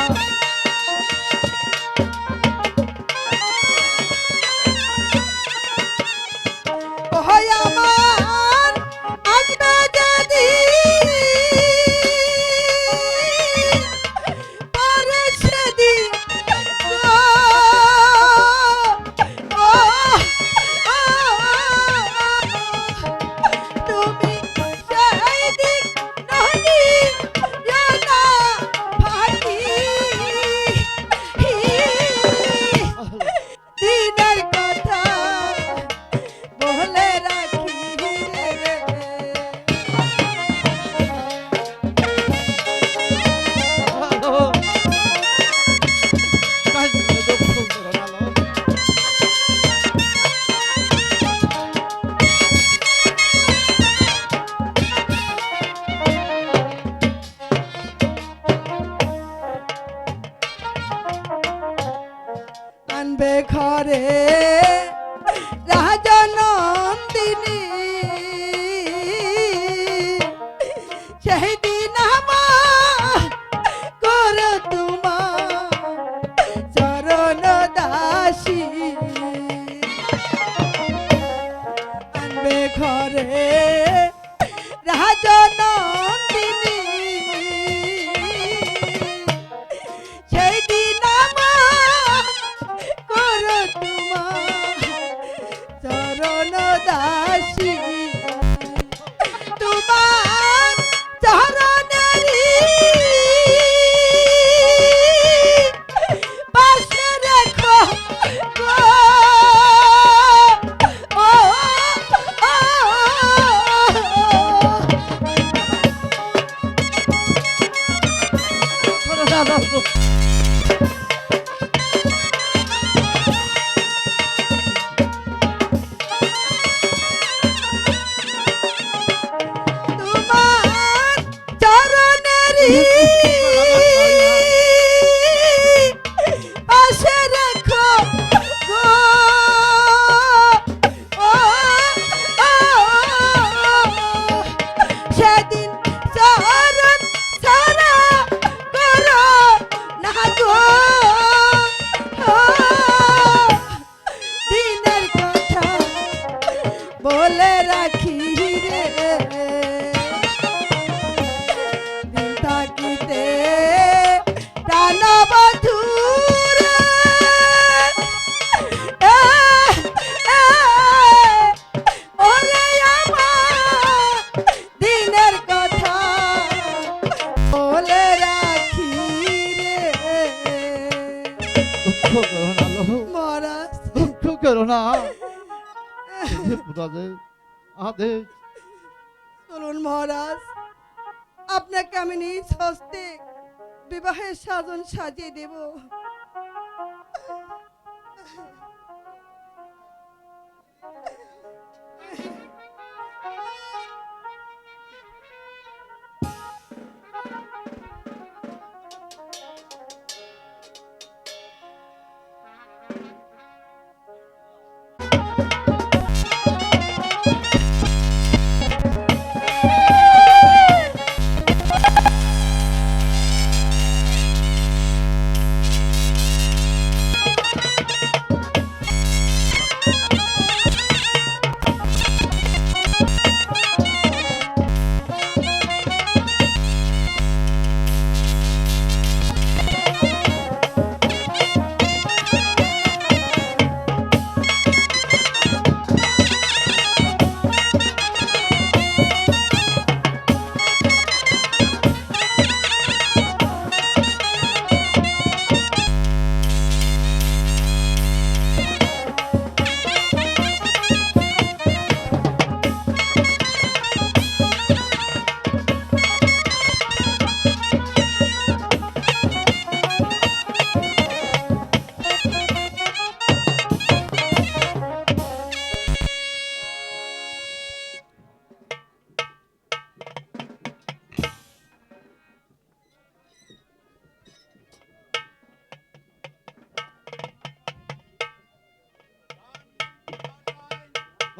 ওই আমার আসবে যদি পরে সেদিন গো ও তুমি সেই দিন নদী না ফাঁকি দিনের কথা বলে রাখি রে দুঃখ করো না লো। আনবে ঘরে রাজনন্দিনী সেই দিন আমার করো তোমার চরণ দাসী আনবে ঘরে রাজনন্দিনী সেই দিন আমার করো তোমার চরণ দাসী তোমার চরণেরই পাশে রেখো গো ও করো না লো। তোমার চরণেরই পাশে রেখো গো ও সেদিন চরণ ছাড়া করো না গো দিনের কথা বলে রাখি রে দিন থাকিতে প্রাণ বন্ধু রে ওরে আমার দিনের কথা বলে রাখি রে দুঃখ করো না লো। মহারাজ দুঃখ করো না। এই যে পুরাদের আদেশ, চলুন মহারাজ আপনাকে আমি নিজ হস্তে বিবাহের সাজন সাজিয়ে দেব।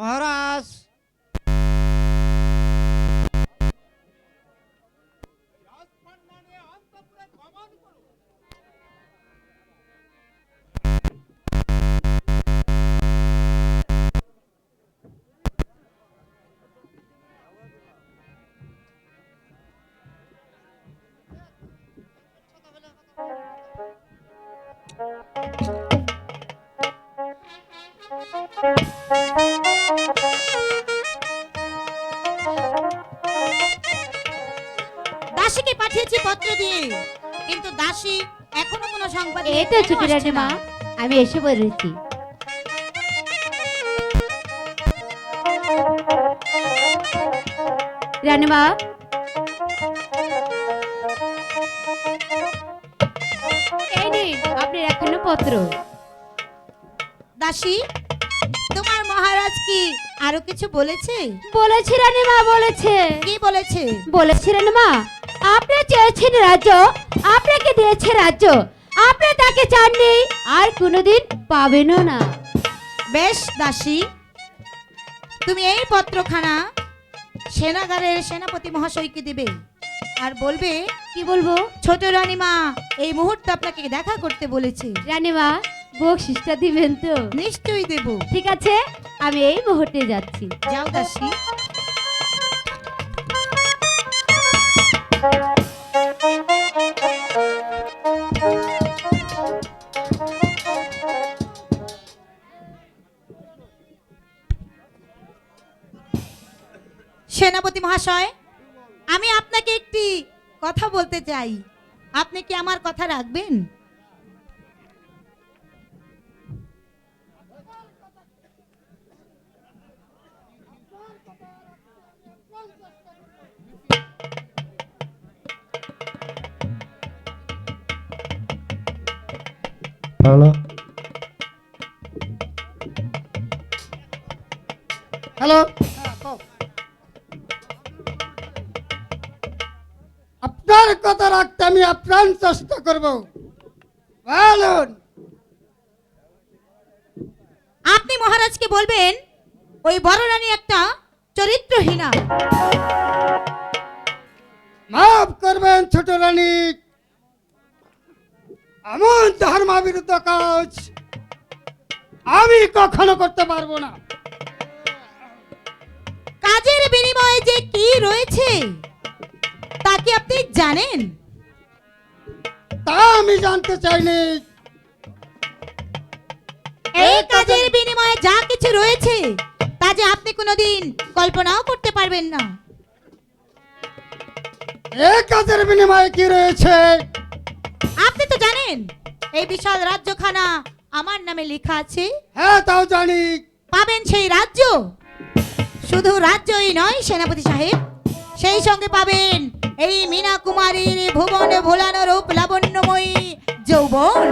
মহারাজ দাসীকে পাঠিয়েছি পত্র দিয়ে, কিন্তু দাসী এখনো কোনো সংবাদ এই তো ছুটি রানীমা, আমি এসে পড়েছি। রানীমা, এই নিন আপনার এখনো পত্র। দাসী, তোমার মহারাজ কি আরো কিছু বলেছে? বলেছি রানীমা, বলেছে। কি বলেছে? বলেছি রানীমা, আপনি চেয়েছেন রাজ্য, আপনাকে দিয়েছে রাজ্য, আপনি তাকে চাননি, আর কোনোদিন পাবেনও না। বেশ দাসী, তুমি এই পত্রখানা সেনাগারের সেনাপতি মহাশয়কে দিবে আর বলবে, কি বলবো? ছোট রানীমা এই মুহূর্তে আপনাকে দেখা করতে বলেছে। রানীমা, বকশিসটা দিবেন তো? নিশ্চয়ই দেব। ঠিক আছে, আমি এই মুহূর্তে যাচ্ছি। যাও দাসী। সেনাপতি মহাশয়, আমি আপনাকে একটি কথা বলতে চাই, আপনি কি আমার কথা রাখবেন? হ্যালো, হ্যালো, আপনার কথা রাখতে আমি আপ্রাণ চেষ্টা করব। বলুন। আপনি মহারাজকে বলবেন ওই বড় রানী একটা চরিত্রহীনা। মাফ করবেন ছোট রানী, এমন ধর্মবিরুদ্ধ কাজ আমি কখনো করতে পারবো না। কাজের বিনিময়ে যে কি রয়েছে তা কি আপনি জানেন? তা আমি জানতে চাইনি। এই কাজের বিনিময়ে যা কিছু রয়েছে তা যে আপনি কোনোদিন কল্পনাও করতে পারবেন না। এই কাজের বিনিময়ে কি রয়েছে? আপনি তো জানেন এই বিশাল রাজ্যখানা আমার নামে লেখা আছে। হ্যাঁ, তাও জানি। পাবেন সেই রাজ্য, শুধু রাজ্যই নয় সেনাপতি সাহেব, সেই সঙ্গে পাবেন এই মীনা কুমারীর ভুবনে ভোলানো রূপ লাবণ্যময়ী যৌবন।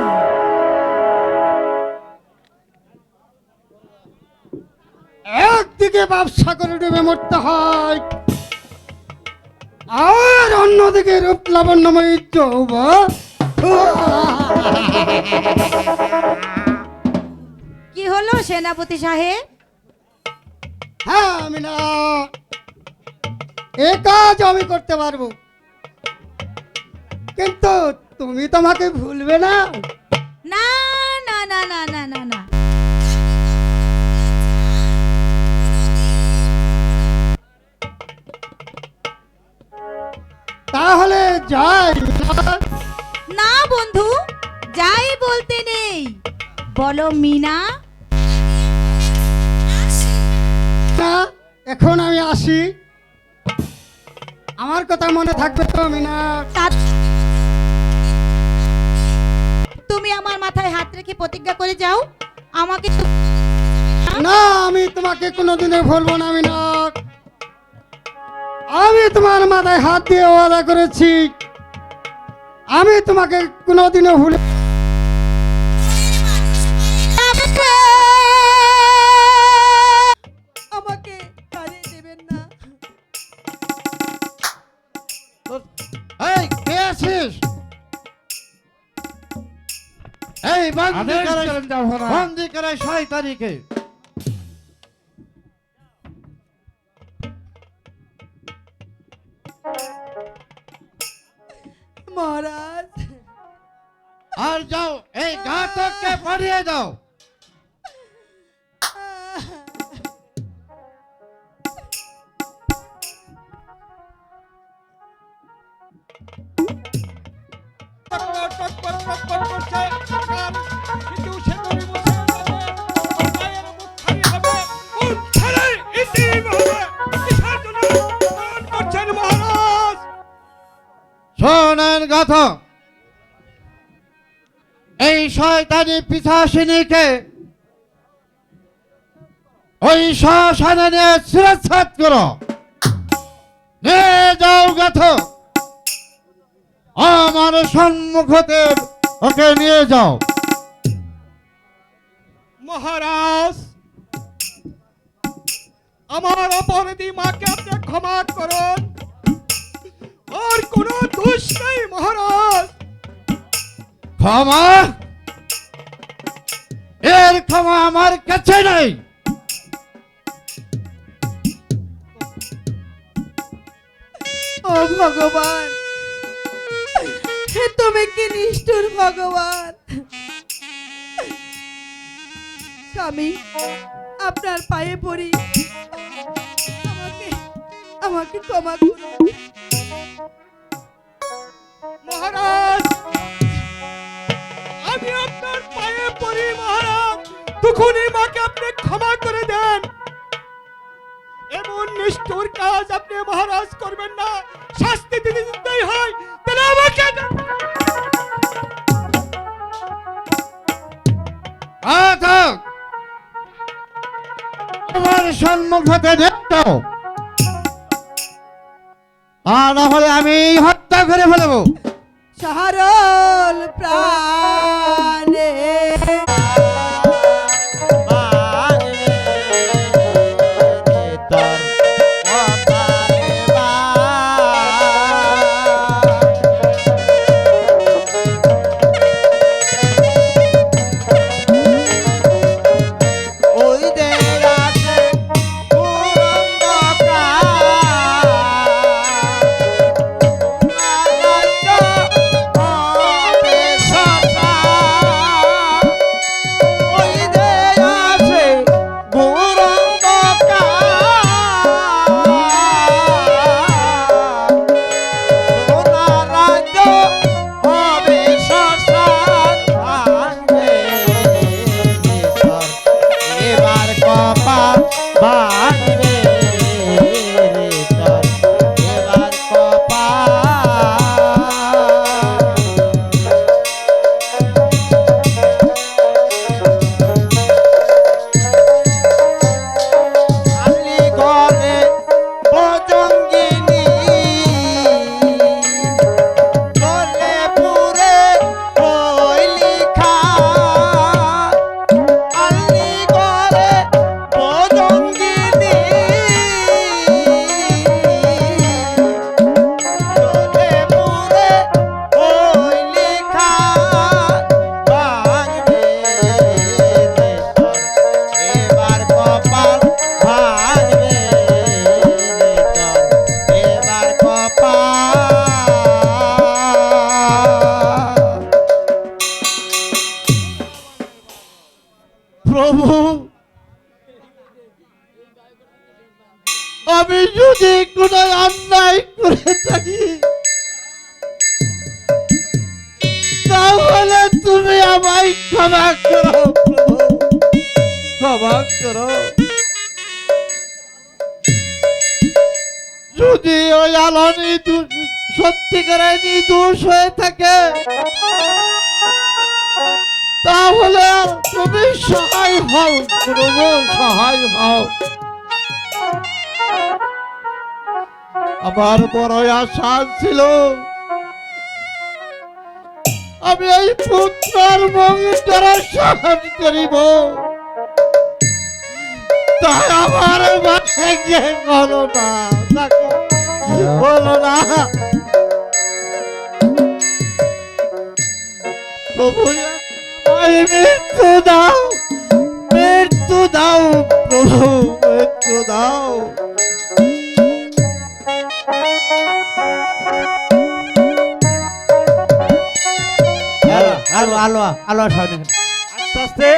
একদিকে ব্যবসা করে ডুবে মরতে হয়, আর অন্যদিকে রূপ লাবণ্যময়ী যৌবন। কি হলো সেনাপতি সাহেব? হ্যাঁ, আমি না, এ কাজ আমি করতে পারবো, কিন্তু তুমি তো আমাকে ভুলবে না। না না না না না না না, তাহলে যাই। না বন্ধু, যাই বলতে নেই, বলো মিনা। না, এখন আমি আসি, আমার কথা মনে থাকবে তো মিনা? তুমি আমার মাথায় হাত রেখে প্রতিজ্ঞা করে যাও আমাকে না, আমি তোমাকে কোনোদিনে ভুলবো না মিনা। আমি তোমার মাথায় হাত দিয়ে ওয়াদা করেছি, আমি তোমাকে কোনোদিনও ভুলে। আমাকে তাড়িয়ে দেবেন না। এই কে আছিস? এই বন্দি করে শয়তানিকে। যাও এই ঘাতককে পাঠিয়ে দাও। শোনেন ঘাতক, এই শয়তানি পিশাচিনীকে ওই শ্মশানে নিয়ে শিরচ্ছেদ করো। নিয়ে যাও ঘাতক, আমার সম্মুখতে ওকে নিয়ে যাও। মহারাজ, আমার অপরাধী মাকে আপনি ক্ষমা করুন, আর কোনো দোষ নেই মহারাজ। ক্ষমা? এর ক্ষমা আমার কাছে নেই। ও ভগবান, তুমি কি নিষ্ঠুর ভগবান। স্বামী, আপনার পায়ে পড়ি, আমাকে আমাকে ক্ষমা করুন। মহারাজ, আমি আপনার পায়ে পড়ি মহারাজ, তখনই মাকে আপনি ক্ষমা করে দেন। এমন নিষ্ঠুর কাজ আপনি মহারাজ করবেন না, শাস্তি দিতে দিতেই হয়, তাহলে আমাকে ঘাতক, আমার সম্মুখতে দাও, আর না হলে আমি হত্যা করে ফেলবো। সরল প্রাণে আমি যদি কোনো অন্যায় করে থাকি তাহলে তুমি আমায় ক্ষমা করো প্রভু, ক্ষমা করো। যদি ওই আলোনি সত্যিকারে নির্দোষ হয়ে থাকে তাহলে তুমি সহায় হও প্রভু, সহায় হও। আমার বড় আশা ছিল আমি এই পুত্রের মঙ্গল সাহায্য করিব, তাই আমার ভাগ্যে বলো না, বলো না প্রভু, মৃত্যু দাও, মৃত্যু দাও প্রভু, মৃত্যু দাও। আলো আলো সবাই আস্তে আস্তে